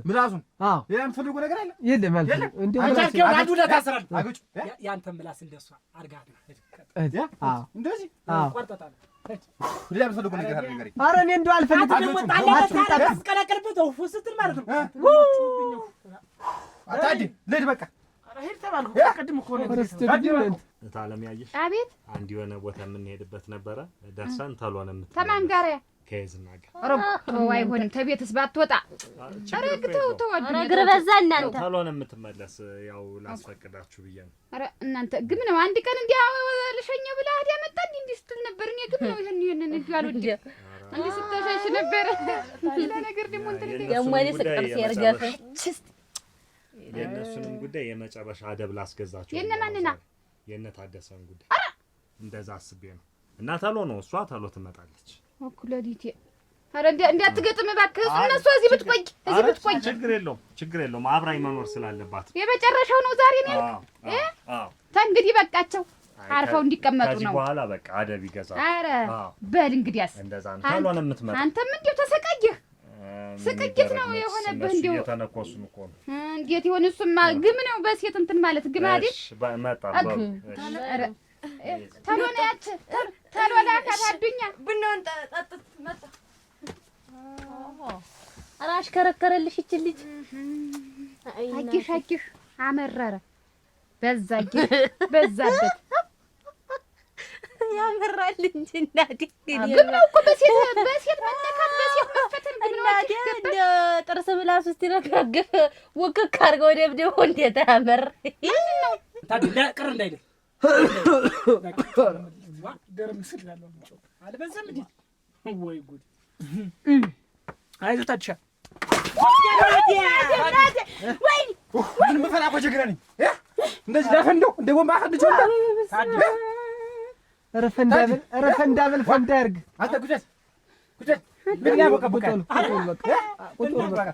ምላሱን የምፈልጉ ነገር አለ የለም ማለት እንደው አንቺ አንዱ ለታሰራል አገጭ ያንተ ምላስ እንደሷ አርጋት እንደዚህ ቆርጠታል ሁላ የምፈልጉ ነገር አለ ነገር ኧረ እኔ እንደው አልፈልግም አትቀላቀልበት ወፍ ስትል ማለት ነው አታዲ ልጅ በቃ ሄድ ተባልኩ ቀድም እኮ ነው ታለም ያየሽ አቤት አንድ የሆነ ቦታ የምንሄድበት ነበረ ደርሰን ታሏን የምትመለስ ተማን ጋር ከይዝና ጋር ኧረ አይሆንም ተቤትስ ባትወጣ ኧረ ተው ነገር በዛ እናንተ ታሏን የምትመለስ ያው ላስፈቅዳችሁ ብዬ ነው። ኧረ እናንተ ግም ነው አንድ ቀን እንዲያ ልሸኘ ብላ አዲያ መጣ እንዲህ ስትል ነበር። እኔ ግም ነው ይሄን እንዲህ አልወድ እንዲህ ስተሻሽ ነበር ለነገር ደግሞ እንትን ደግሞ ለስቅር ሲያርጋፈ የእነሱንም ጉዳይ የመጨረሻ አደብ ላስገዛቸው የነማንና የነታደሰን ጉዳይ እንደዛ አስቤ ነው። እና ታሎ ነው እሷ ታሎ ትመጣለች ወኩለዲቴ ኧረ እንዳትገጥም እባክህ። እነሱ እዚህ ብትቆይ ችግር የለውም። አብራኝ መኖር ስላለባት የመጨረሻው ነው ዛሬ ነው። እንግዲህ በቃቸው አርፈው እንዲቀመጡ ነው። በኋላ በቃ አደብ ይገዛል። ኧረ በል እንግዲያስ እንደዛ ነው። ካልሆነ የምትመጣ አንተም እንዲሁ ተሰቃየህ። ስቅይት ነው የሆነብህ። እንዲሁ የተነኮሱን እኮ ነው። እንዴት ይሆን? እሱማ ግም ነው በሴት እንትን ማለት ግም አይደል? መጣ ተሎ ነው ያች ተሎ ላካት አዱኛ ቡናውን ጠጥት መጣ። ኧረ አሽከረከረልሽ ይች ልጅ። አጊሽ አመረረ በዛበት ያመራል እንጂ እናቴ ግን ነው እኮ በሴት መነካት በሴት መፈተን ግን ነው እንደ ጥርስ ብላስ ውስጥ ይረጋገፍ ወከክ አድርገው ደብደው እንዴት ያመር ማንን ነው ታዲያ ቅር እንዳይደል ገርም ስላለው ነው አልበዛም እንዴ ወይ ጉድ አይዞህ ታድሻ ወይ ምን መፈናቆ ጀግራ ነኝ እንደዚህ ዳፈንደው እንደ ቦምባ አፈንደው ታዲያ ረፈንዳብል ፈንዳ ያርግ አንተ ጉጀት ምን ያበቀበቃል ቁጭ በቃ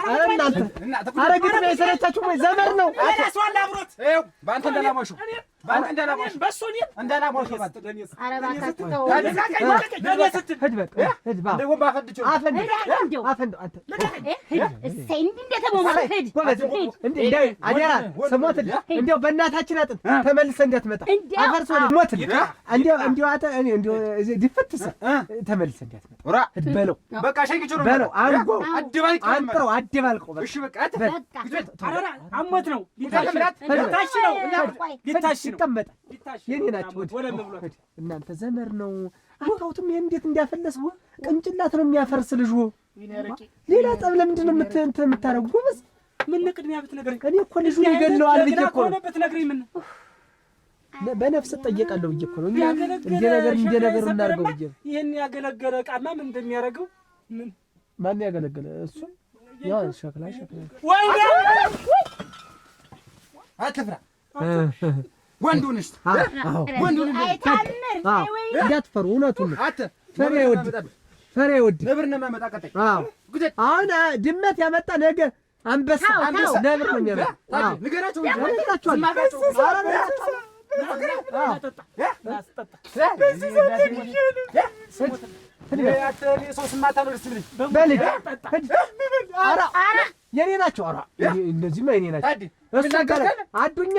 ኧረ እናንተ ኧረ ግጥም የሰለቻችሁ ወይ ዘመር ነው አላስዋላ አብሮት ይኸው በአንተ እንዳላማሹ በእሱ እንዳላማሹ ኧረ እባክህ ተው ሂድ በቃ ሂድ ባ እንደ ቦምባ አፈንደው አንተ እሰይ እንደተሞማል ሂድ እንደው አደራ ስሞትልህ እንደው በእናታችን አጥንት ተመልሰህ እንዳትመጣ አፈርሶ ሞትልህ እንደው አተ እንደው ዲፈትስ ተመልሰህ እንዳትመጣ ራ በለው በቃ ሸንግቹ ነው በለው አንጎ አደባልቀው አደባልቀው እሺ በቃ አረራ አሞት ነው ሊታሽ ነው ሊታሽ ነው ይቀመጥ የኔ ናቸው እናንተ ዘመር ነው አታውትም ይሄን እንዴት እንዲያፈለስ ቅንጭላት ነው የሚያፈርስ ልጅ ሌላ ጠብ ለምንድን ነው የምታረጉ ጎበዝ ምን ቅድሚያ ብትነግረኝ እኔ እኮ ልጁ ይገለዋል ብዬ እኮ ነው ብትነግረኝ ምን በነፍስ ጠየቃለሁ ብዬ እኮ ነው እንደ ነገር እናርገው ብዬ ይሄን ያገለገለ ቃማ ምን እንደሚያደርገው ምን ማን ያገለገለ እሱ ያው ሸክላ ወይ አትፍራ ወንዱንስ ወንዱን አይታመር ወይ እንዳትፈሩ እውነቱን አተ ፈሬ ወድ ነብር ነው የሚያመጣ ቀጣይ አሁን ድመት ያመጣ ነገ አንበሳ ነብር ነው የሚያመጣ ንገራቸው የኔ ናቸው። እንደዚህማ የኔ ናቸው። እሱ ጋር አዱኛ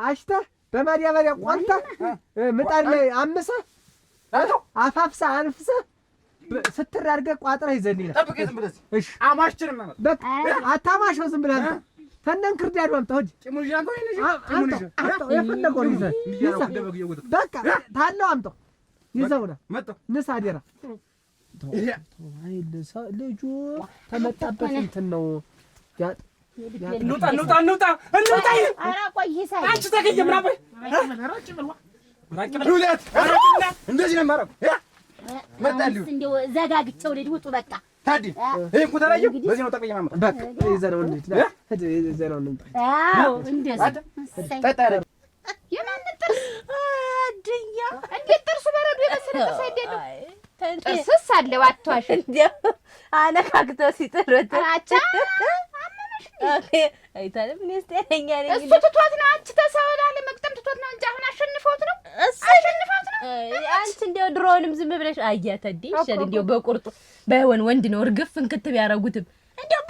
አሽተህ በማዳበሪያ ቆልተህ ምጣድ ላይ አምሰህ አፋፍሰህ አንፍሰህ ስትር አድርገህ ቋጥረህ ይዘልኝ ነው። እሺ አማሽችንም በቃ አታማሸው ዝም ብለህ አምጣ ተነን ክርዳዱ አምጣ ሆጅ የፈለገውን ይዘህ በቃ ታለው አምጣው ይዘውና ንሳ አደራ ልጁ ተመጣበት እንትን ነው እንውጣ ኧረ ቆይ ሳይ አንቺ ተገኘ ምናምን እንደዚህ ነው የማደርገው መጣልኝ እንደው ዘጋግቸው ልጅ ውጡ በቃ ታዲ ይሄን ኩታላዩ በዚህ ነው ጠቅለኛ ማማ በቃ ይዘነው እንዴት ነው ይዘነው እንዴ አዎ እንደዚህ ጠጣረ የማን ጥርስ አድኛ እንዴት ጥርሱ በረዶ የመሰለ ጥርስ አይደለም ጥርስስ አለው አትዋሽ እንደው አነካክተው ሲጥሩት አቻ አይታለም እኔ እስቴኛ ነኝ እሱ ትቷት ነው አንቺ ተሳውላለ መቅጠም ትቷት ነው እንጂ አሁን አሸንፈውት ነው አንቺ እንደው ድሮውንም ዝም ብለሽ አያተዲ ይሻል እንደው በቁርጡ ባይሆን ወንድ ነው እርግፍ እንክትብ ያረጉትም እንደው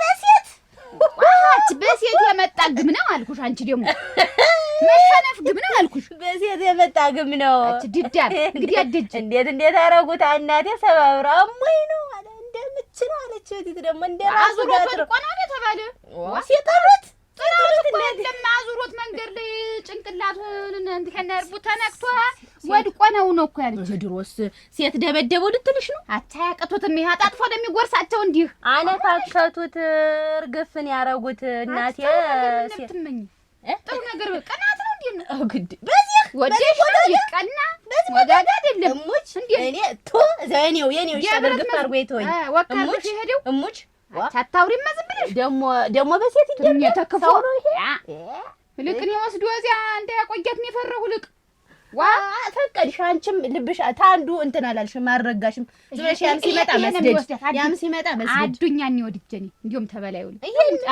በሴት የመጣ ግም ነው አልኩሽ። አንቺ ደግሞ መሸነፍ ግም ነው አልኩሽ። በሴት የመጣ ግም ነው አንቺ ዲዳር እንግዲህ አደጅ እንዴት አረጉት እናቴ ሰባብራ አሞይ ነው አለ እንደምች ነው አለች። እህት ደግሞ እንደራሱ ጋር ቆናው የተባለ ሲጠሩት ለማዙሮት መንገድ ላይ ጭንቅላቱን ከነርቡ ተነክቶ ወድቆ ነው እኮ ያለች። ድሮስ ሴት ደበደበው ልትልሽ ነው? አታያቅቱትም። ይሄ አጣጥፎ ለሚጎርሳቸው እንዲህ አነካከቱት እርግፍን ያረጉት እናቴ ለምትመኝ ጥሩ ነገር ቀናት ነው እንዴ ነው ግድ በዚህ ወደሽ ይቀና ወጋጋ አይደለም እሙች እኔ ቶ ዘኔው የኔው ይሻል ግፍ አርጎ ይተወኝ ወካልሽ ሄደው እሙች ታታውሪ መዝብልሽ ደሞ በሴት ይገኝ ተከፎ ልቅን ይወስዱ እዚያ እንደ ያቆያት ነው የፈረሁ ልቅ ዋ ፈቀድሽ አንቺም ልብሽ ታንዱ እንትን አላልሽም አልረጋሽም ዝሽ ያም ሲመጣ መስደድ ያም ሲመጣ መስደድ አዱኛን ይወድጀኒ እንዲሁም ተበላዩል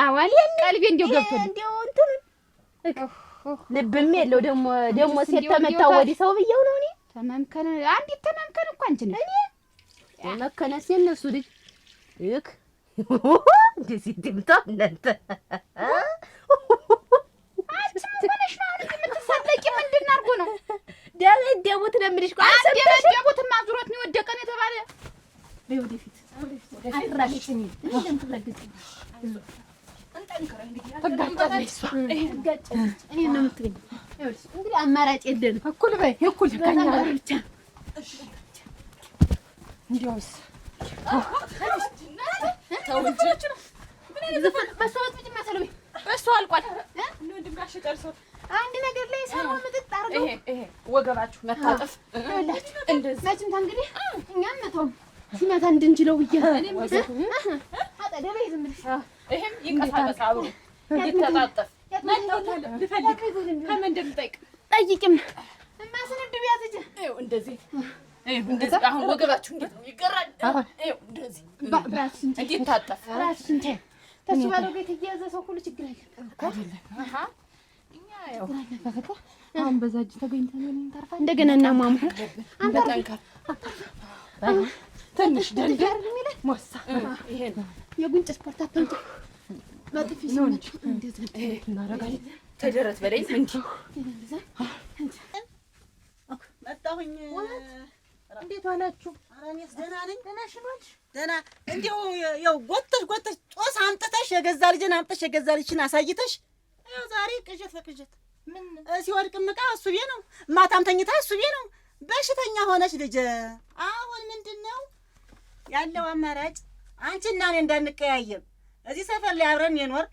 አዋል ቀልቤ እንዲው ገብቶልኝ እንዲው እንትን ልብም የለው ደሞ ሴት ተመታ ወዲ ሰው ብየው ነው እኔ ተመምከነ አንዲት ተመምከነ እኮ አንቺ ነሽ እኔ መከነስ የነሱ ልጅ እክ እንደዚህ ድምታ እናንተ አንቺ ምን ሆነሽ ነው የምትሰለቂ ምንድን አድርጎ ነው ደቡት ለምልሽ ቆይ ደቡት ማዙሮት ነው ወደቀነ የተባለ ወደፊት አትራሽኝ እንደም ትረግጥ እንጠንከረ እኔ ነው የምትገኝ እንግዲህ አማራጭ የለንም እኩል በይ እኩል ከኛ ጋር ብቻ እንዲያውስ በሱ አልቋል ድምጋሽ ጨርሶ አንድ ነገር ላይ ሰው ምጥጥ አርገው ይሄ ወገባችሁ መታጠፍ እንደዚህ መቼም እንግዲህ እኛም መተው ሲመታ እንድንችለው ብዬ አጠደበ ዝም ብለሽ ይሄም ይንቀሳቀስ አብሮ ይተጣጠፍ ልፈልግ ከምን እንደምጠይቅ ጠይቂም እማስነድ ቢያዝጅ ይኸው እንደዚህ እንደዚህ አሁን ወገባችሁ እንዴት ነው ይቀራል ይኸው እንደዚህ ራስን እንዲታጠፍ ራስን ተሱ ባለው ቤት እያዘ ሰው ሁሉ ችግር አይደለም አሃ እኛ ያው አሁን በዛ እጅ ተገኝተን እንተርፋ እንደገና እናማሙ አንተ ጠንከር ትንሽ ደንደር የሚለ ሞሳ ይሄ የጉንጭ ስፖርት አጥንት በጥፊ ሲሆንች እንደዚህ እናረጋለን ተደረት በላይ እንጂ መጣሁኝ። እንዴት ዋላችሁ? ኧረ እኔስ ደህና ነኝ። ደህና እንዲያው ያው ጎተሽ ጦስ አምጥተሽ የገዛ ልጅን አምጥተሽ የገዛ ልጅሽን አሳይተሽ ያው ዛሬ ቅዠት በቅዠት ምን ሲወድቅም ዕቃ እሱ ቤት ነው፣ ማታም ተኝታ እሱ ቤት ነው። በሽተኛ ሆነች ልጅ። አሁን ምንድነው ያለው አማራጭ? አንቺና እኔ እንዳንቀያየም እዚህ ሰፈር ላይ አብረን የኖር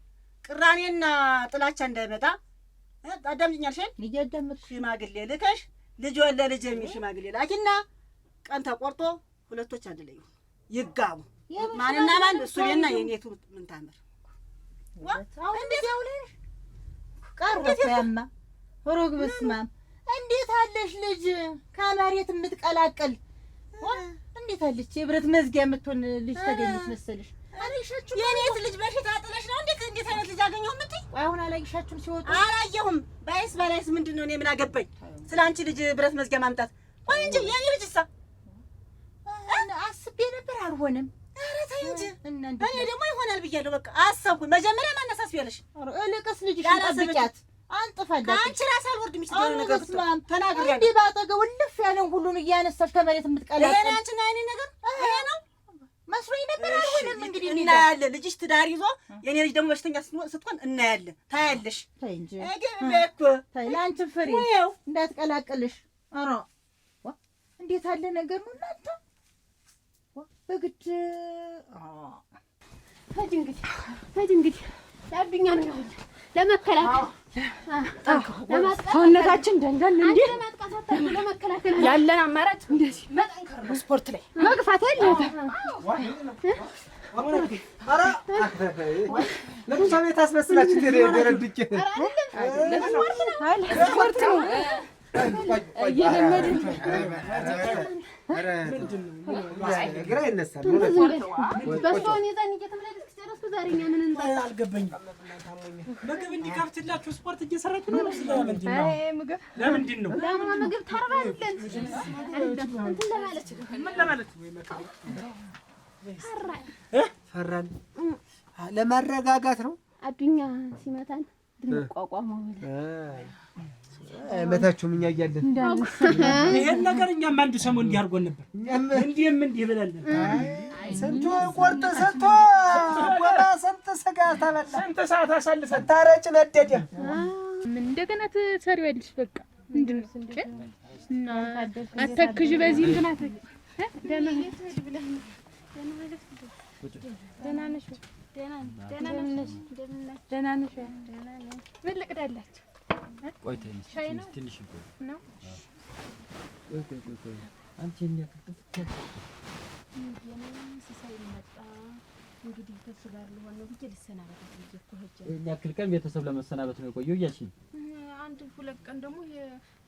ቅራኔና ጥላቻ እንዳይመጣ አዳምጪኛልሽን እያዳመጥኩ ሽማግሌ ልከሽ ልጅ ወለ ልጅ የሚል ሽማግሌ ላኪና ቀን ተቆርጦ ሁለቶች አንድ ላይ ይጋቡ። ማንና ማን? እሱ ቤና የኔቱ ምን ታምር እንዴት ያውለሽ ቀርበያማ ሮግ በስማም እንዴት አለሽ ልጅ ከመሬት የምትቀላቀል እንዴት አለች የብረት መዝጊያ የምትሆን ልጅ ተገኘች መሰለሽ? አላይሻችሁ? የኔት ልጅ በሽታ ጥለሽ ነው እንዴት አይነት ልጅ አገኘሁ የምትይ? አሁን አላይሻችሁም ሲወጡ? አላየሁም። ባይስ ምንድነው እኔ ምን አገባኝ ስለአንቺ ልጅ ብረት መዝጊያ ማምጣት? ቆይ እንጂ የኔ ልጅ እሳ አስቤ ነበር አልሆነም። ኧረ ተይ እንጂ እኔ ደግሞ ይሆናል ብያለሁ። በቃ አሰብኩኝ። መጀመሪያ ማነሳስ ቢያለሽ እልቅስ ልጅሽ ጠብቂያት አንጥፋለች። አንቺ ራስ አልወርድም ይችላል ነገር ተናግሬያለሁ። እንዴ ባጠገው ልፍ ያለን ሁሉን እያነሳሽ ከመሬት የምትቀላቀል ለኔ አንቺና የኔ ነገር ይሄ ነው መስሎኝ ነበር። አልሆነም። እንግዲህ እናያለን። ልጅሽ ትዳር ይዞ የኔ ልጅ ደግሞ በሽተኛ ስትሆን እናያለን። ታያለሽ። ተይ እንጂ እኮ ተይ ለአንቺ ፍሬ እንዳትቀላቅልሽ። ኧረ እንዴት አለ ነገር ነው እናንተ በግድ ሂድ እንግዲህ ለአዱኛ ነው ለመከላከል ሰውነታችን ደንደን እንዴ ለመከላከል ያለን አማራጭ እንደዚህ መጠንከር ነው። ስፖርት ላይ መግፋት የለም። ኧረ ለምን ቤት አስመስላችሁ ደረድቄ ስፖርት ነው እየለመድን ግራ ይነሳል። በሰውን ይዘን እየተመላለስክ ጨረስኩ። ዛሬ እኛ ምን እንጠጣ አልገባኝም። ምግብ እንዲከፍትላችሁ ስፖርት እየሰራችሁ ነው? ለምንድን ነው? ለምንድን ነው? ምግብ ታርባለን እንትን ለማለት ምን ለማለት ፈራን ለማረጋጋት ነው። አዱኛ ሲመታን እንቋቋመው መታችሁም እኛ እያለን ይሄን ነገር እኛም አንድ ሰሞን እንዲህ አድርጎን ነበር። እንዲህ ብለልን ስንቱ ቆርጥ ስንቱ ጎባ ስንት ስጋ ተበላ ስንት ሰዓት አሳልፈን ታረጭ ነደደ። ምን እንደገና ትሰሪዋለሽ? በቃ ምንድን ነው እና አተክዥ በዚህ እንትን አተክ ደህና ነሽ? ደህና ነሽ? ምን ልቅዳላችሁ? ቆይ ትንሽ ነው። አንቺ እንግዲህ ከእሱ ጋር ልሆን ነው ብዬሽ ልሰናበታት ብዬሽ እኮ ሂጅ። ያክል ቀን ቤተሰብ ለመሰናበት ነው የቆየው እያልሽኝ? አንድ ሁለት ቀን ደግሞ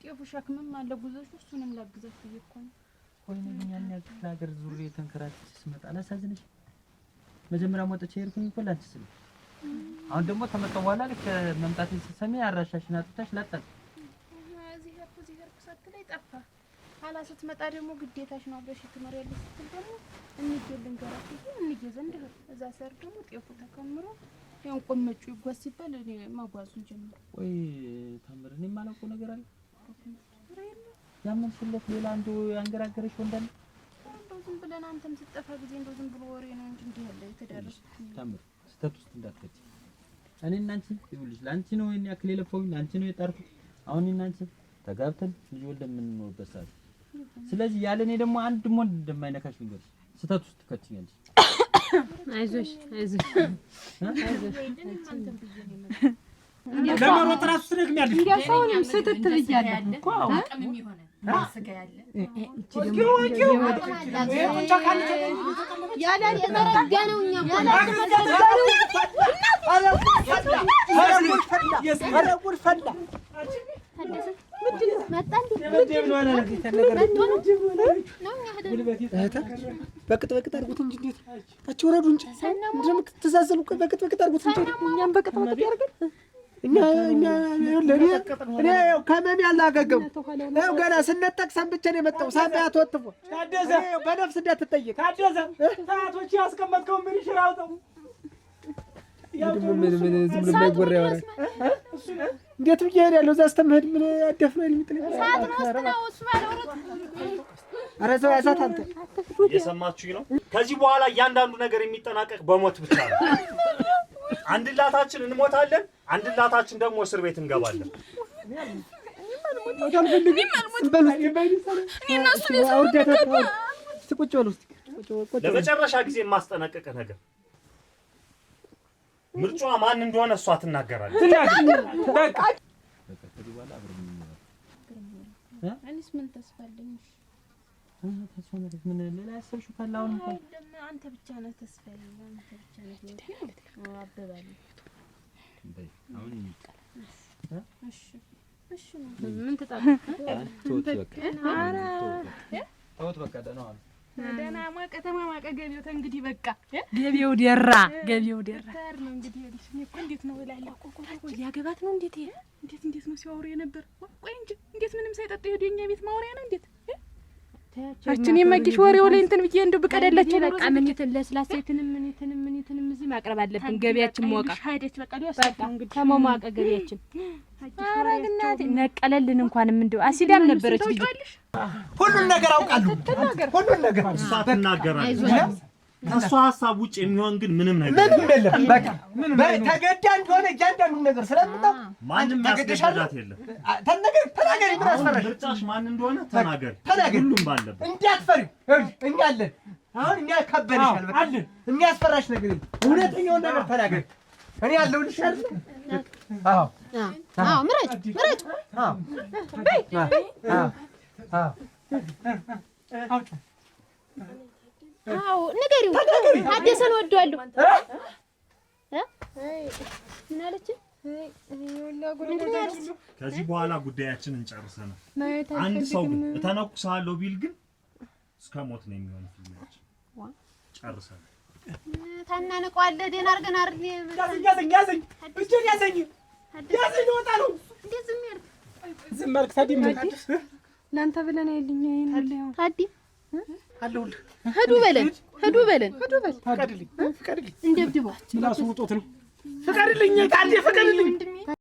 ጤፉ ሸክምም አለ ጉዞሽ እሱንም ላግዛት ብዬ እኮ ነው። ወይኔ ግን ያን ያክል ሀገር ዙሬ ተንከራትቼ ስመጣ አላሳዝንሽ? መጀመሪያ ወጥቼ ሄድኩኝ እኮ ላንቺ ስል። አሁን ደግሞ ተመጣጣው በኋላ ልክ መምጣቴን ስትሰሚ አራሻሽን አጥተሽ ላጣል። እዚህ ሄድኩ ሳትለኝ ጠፋ። ኋላ ስትመጣ ደግሞ ግዴታሽ ነው አብረሽ ትኖሪያለሽ ስትል ደግሞ እንይገልን ገራት እንይገ ዘንድ እዛ ሰር ደግሞ ጤፉ ተከምሮ ያን ቆመጩ ይጓዝ ሲባል እኔ ማጓዙን ጀመረ። ወይ ታምር እኔ የማላውቀው ነገር አለ? ያመንሽለት ሌላ አንዱ ያንገራገረሽ ወንዳለ? እንደው ዝም ብለን አንተም ስትጠፋ ጊዜ እንደው ዝም ብሎ ወሬ ነው እንጂ እንዲህ ያለ የተደረሰ ታምር ስተት ውስጥ እንዳትከቺ። እኔና አንቺ ይኸውልሽ ለአንቺ ነው እኔ ያክል የለፈውኝ ለአንቺ ነው የጣርኩት። አሁን እኔና አንቺ ተጋብተን ልጅ ወልደን የምንኖርበት ሰዓት። ስለዚህ ያለ እኔ ደግሞ አንድ ወንድ እንደማይነካሽ ልንገርሽ። ስተት ውስጥ ትከቺኛለሽ። አይዞሽ ለመሮጥ ራሱ ትደግሚያለሽ። እንዴ ሰውንም ስትት ብያለሁ እኮ አቅምም ይሆነ ስጋ ያለ ያለ የዘረጋ ነው እኛ በቅጥ አድርጉት እንጂ እንዴት ታች ወረዱ እንጂ እንደምትተዛዘሉ በቅጥ አድርጉት እንጂ እኛም በቅጥ ያርገን እኔ ከመን ያላገገም ነው ገና ስነጠቅ ሰንብቼ ነው የመጣው። ሳቢያ ተወጥፎ ታደዘ በነፍስ እንዳትጠይቅ ታደዘ ሰዓቶች ያስቀመጥከው ምን ይሽራውጣው ምን ዝም ብሎ የማይወራ ያወራል። እንዴት ብዬ እሄዳለሁ? እዛ ስተምሄድ ምን አደፍነው የሚጥለኝ ሰዓት ነው ነው እሱ ባለው ኧረ ዘው ያዛት አንተ እየሰማችሁኝ ነው? ከዚህ በኋላ እያንዳንዱ ነገር የሚጠናቀቅ በሞት ብቻ ነው። አንድላታችን እንሞታለን፣ አንድላታችን ደግሞ እስር ቤት እንገባለን። ለመጨረሻ ጊዜ የማስጠነቅቅህ ነገር ምርጫዋ ማን እንደሆነ እሷ ትናገራለች። በቃ ከዚህ በኋላ አብረን እንኖር። እኔስ ምን ተስፋ አለኝ? ተስፋ ማለት ምን ሌላ ያሰብሽው ካለ አሁን እንኳን አንተ ብቻ ነህ ተስፋ ያለኝ አንተ ብቻ ነህ። አበባለሁ አሁን እሺ ምን ተጣጣ ተውት በቃ ተውት በቃ ደህና ዋሉ። ደህና ከተማ ማቀ ገቢው እንግዲህ በቃ ገቢው ደራ ታር ነው እንግዲህ ልጅ እኮ እንዴት ነው እላለሁ። ቆይ ሊያገባት ነው እንዴት ይሄ እንዴት ነው ሲያወሩ የነበር? ቆይ እንጂ እንዴት ምንም ሳይጠጣ ሄዶ የኛ ቤት ማውሪያ ነው እንዴት? አችን የማግሽ ወሬው ላይ እንትን ብዬ እንደው ብቀደላችሁ በቃ ምን ለስላሴትንም ምን እዚህ ማቅረብ አለብን። ገቢያችን ሞቃ ሄደች በቃ በቃ እንግዲህ ተሞማቀ ገቢያችን አረግናት ነቀለልን። እንኳንም እንደው አሲዳም ነበረች ልጅ ሁሉን ነገር አውቃለሁ። ሁሉን ነገር እሷ ትናገራለች። ከእሷ ሀሳብ ውጭ የሚሆን ግን ምንም ነገር የለም። በቃ ተገዳ እንደሆነ እያንዳንዱ ነገር ስለምታውቅ ማንም ያስገድዳት የለም። ተናገሪ። ምን አስፈራሽ? ምርጫሽ ማን እንደሆነ ተናገሪ። ሁሉም ባለበት እንዳትፈሪ። እኛ አለን። አሁን እኛ ከበርሻል። በቃ የሚያስፈራሽ ነገር የለም። እውነተኛውን ነገር ተናገሪ። እኔ ያለሁልሽ አይደል? ምረጭ። ንገሪው። ታደሰን ወደዋለሁ። ምን አለች? ከዚህ በኋላ ጉዳያችንን ጨርሰናል። አንድ ሰው ግን እተነኩሳለሁ ቢል ግን እስከ ሞት ነው የሚሆነው። ጨርሰናል። ታናነቀዋለህ። ደህና አድርገን አይደል? ያዘኝ እጄን ያዘኝ ልወጣ ነው። እንዴት ዝም ያልክ? ዝም አልክ? ታዲያ ምን ለአንተ ብለን አይልኝ ይሄን ታዲ አለሁልህ። ሂዱ በለን። ፍቀድልኝ። እንደብድበው ምላሱ ውጦት ነው። ፍቀድልኝ ታዲ ፍቀድልኝ።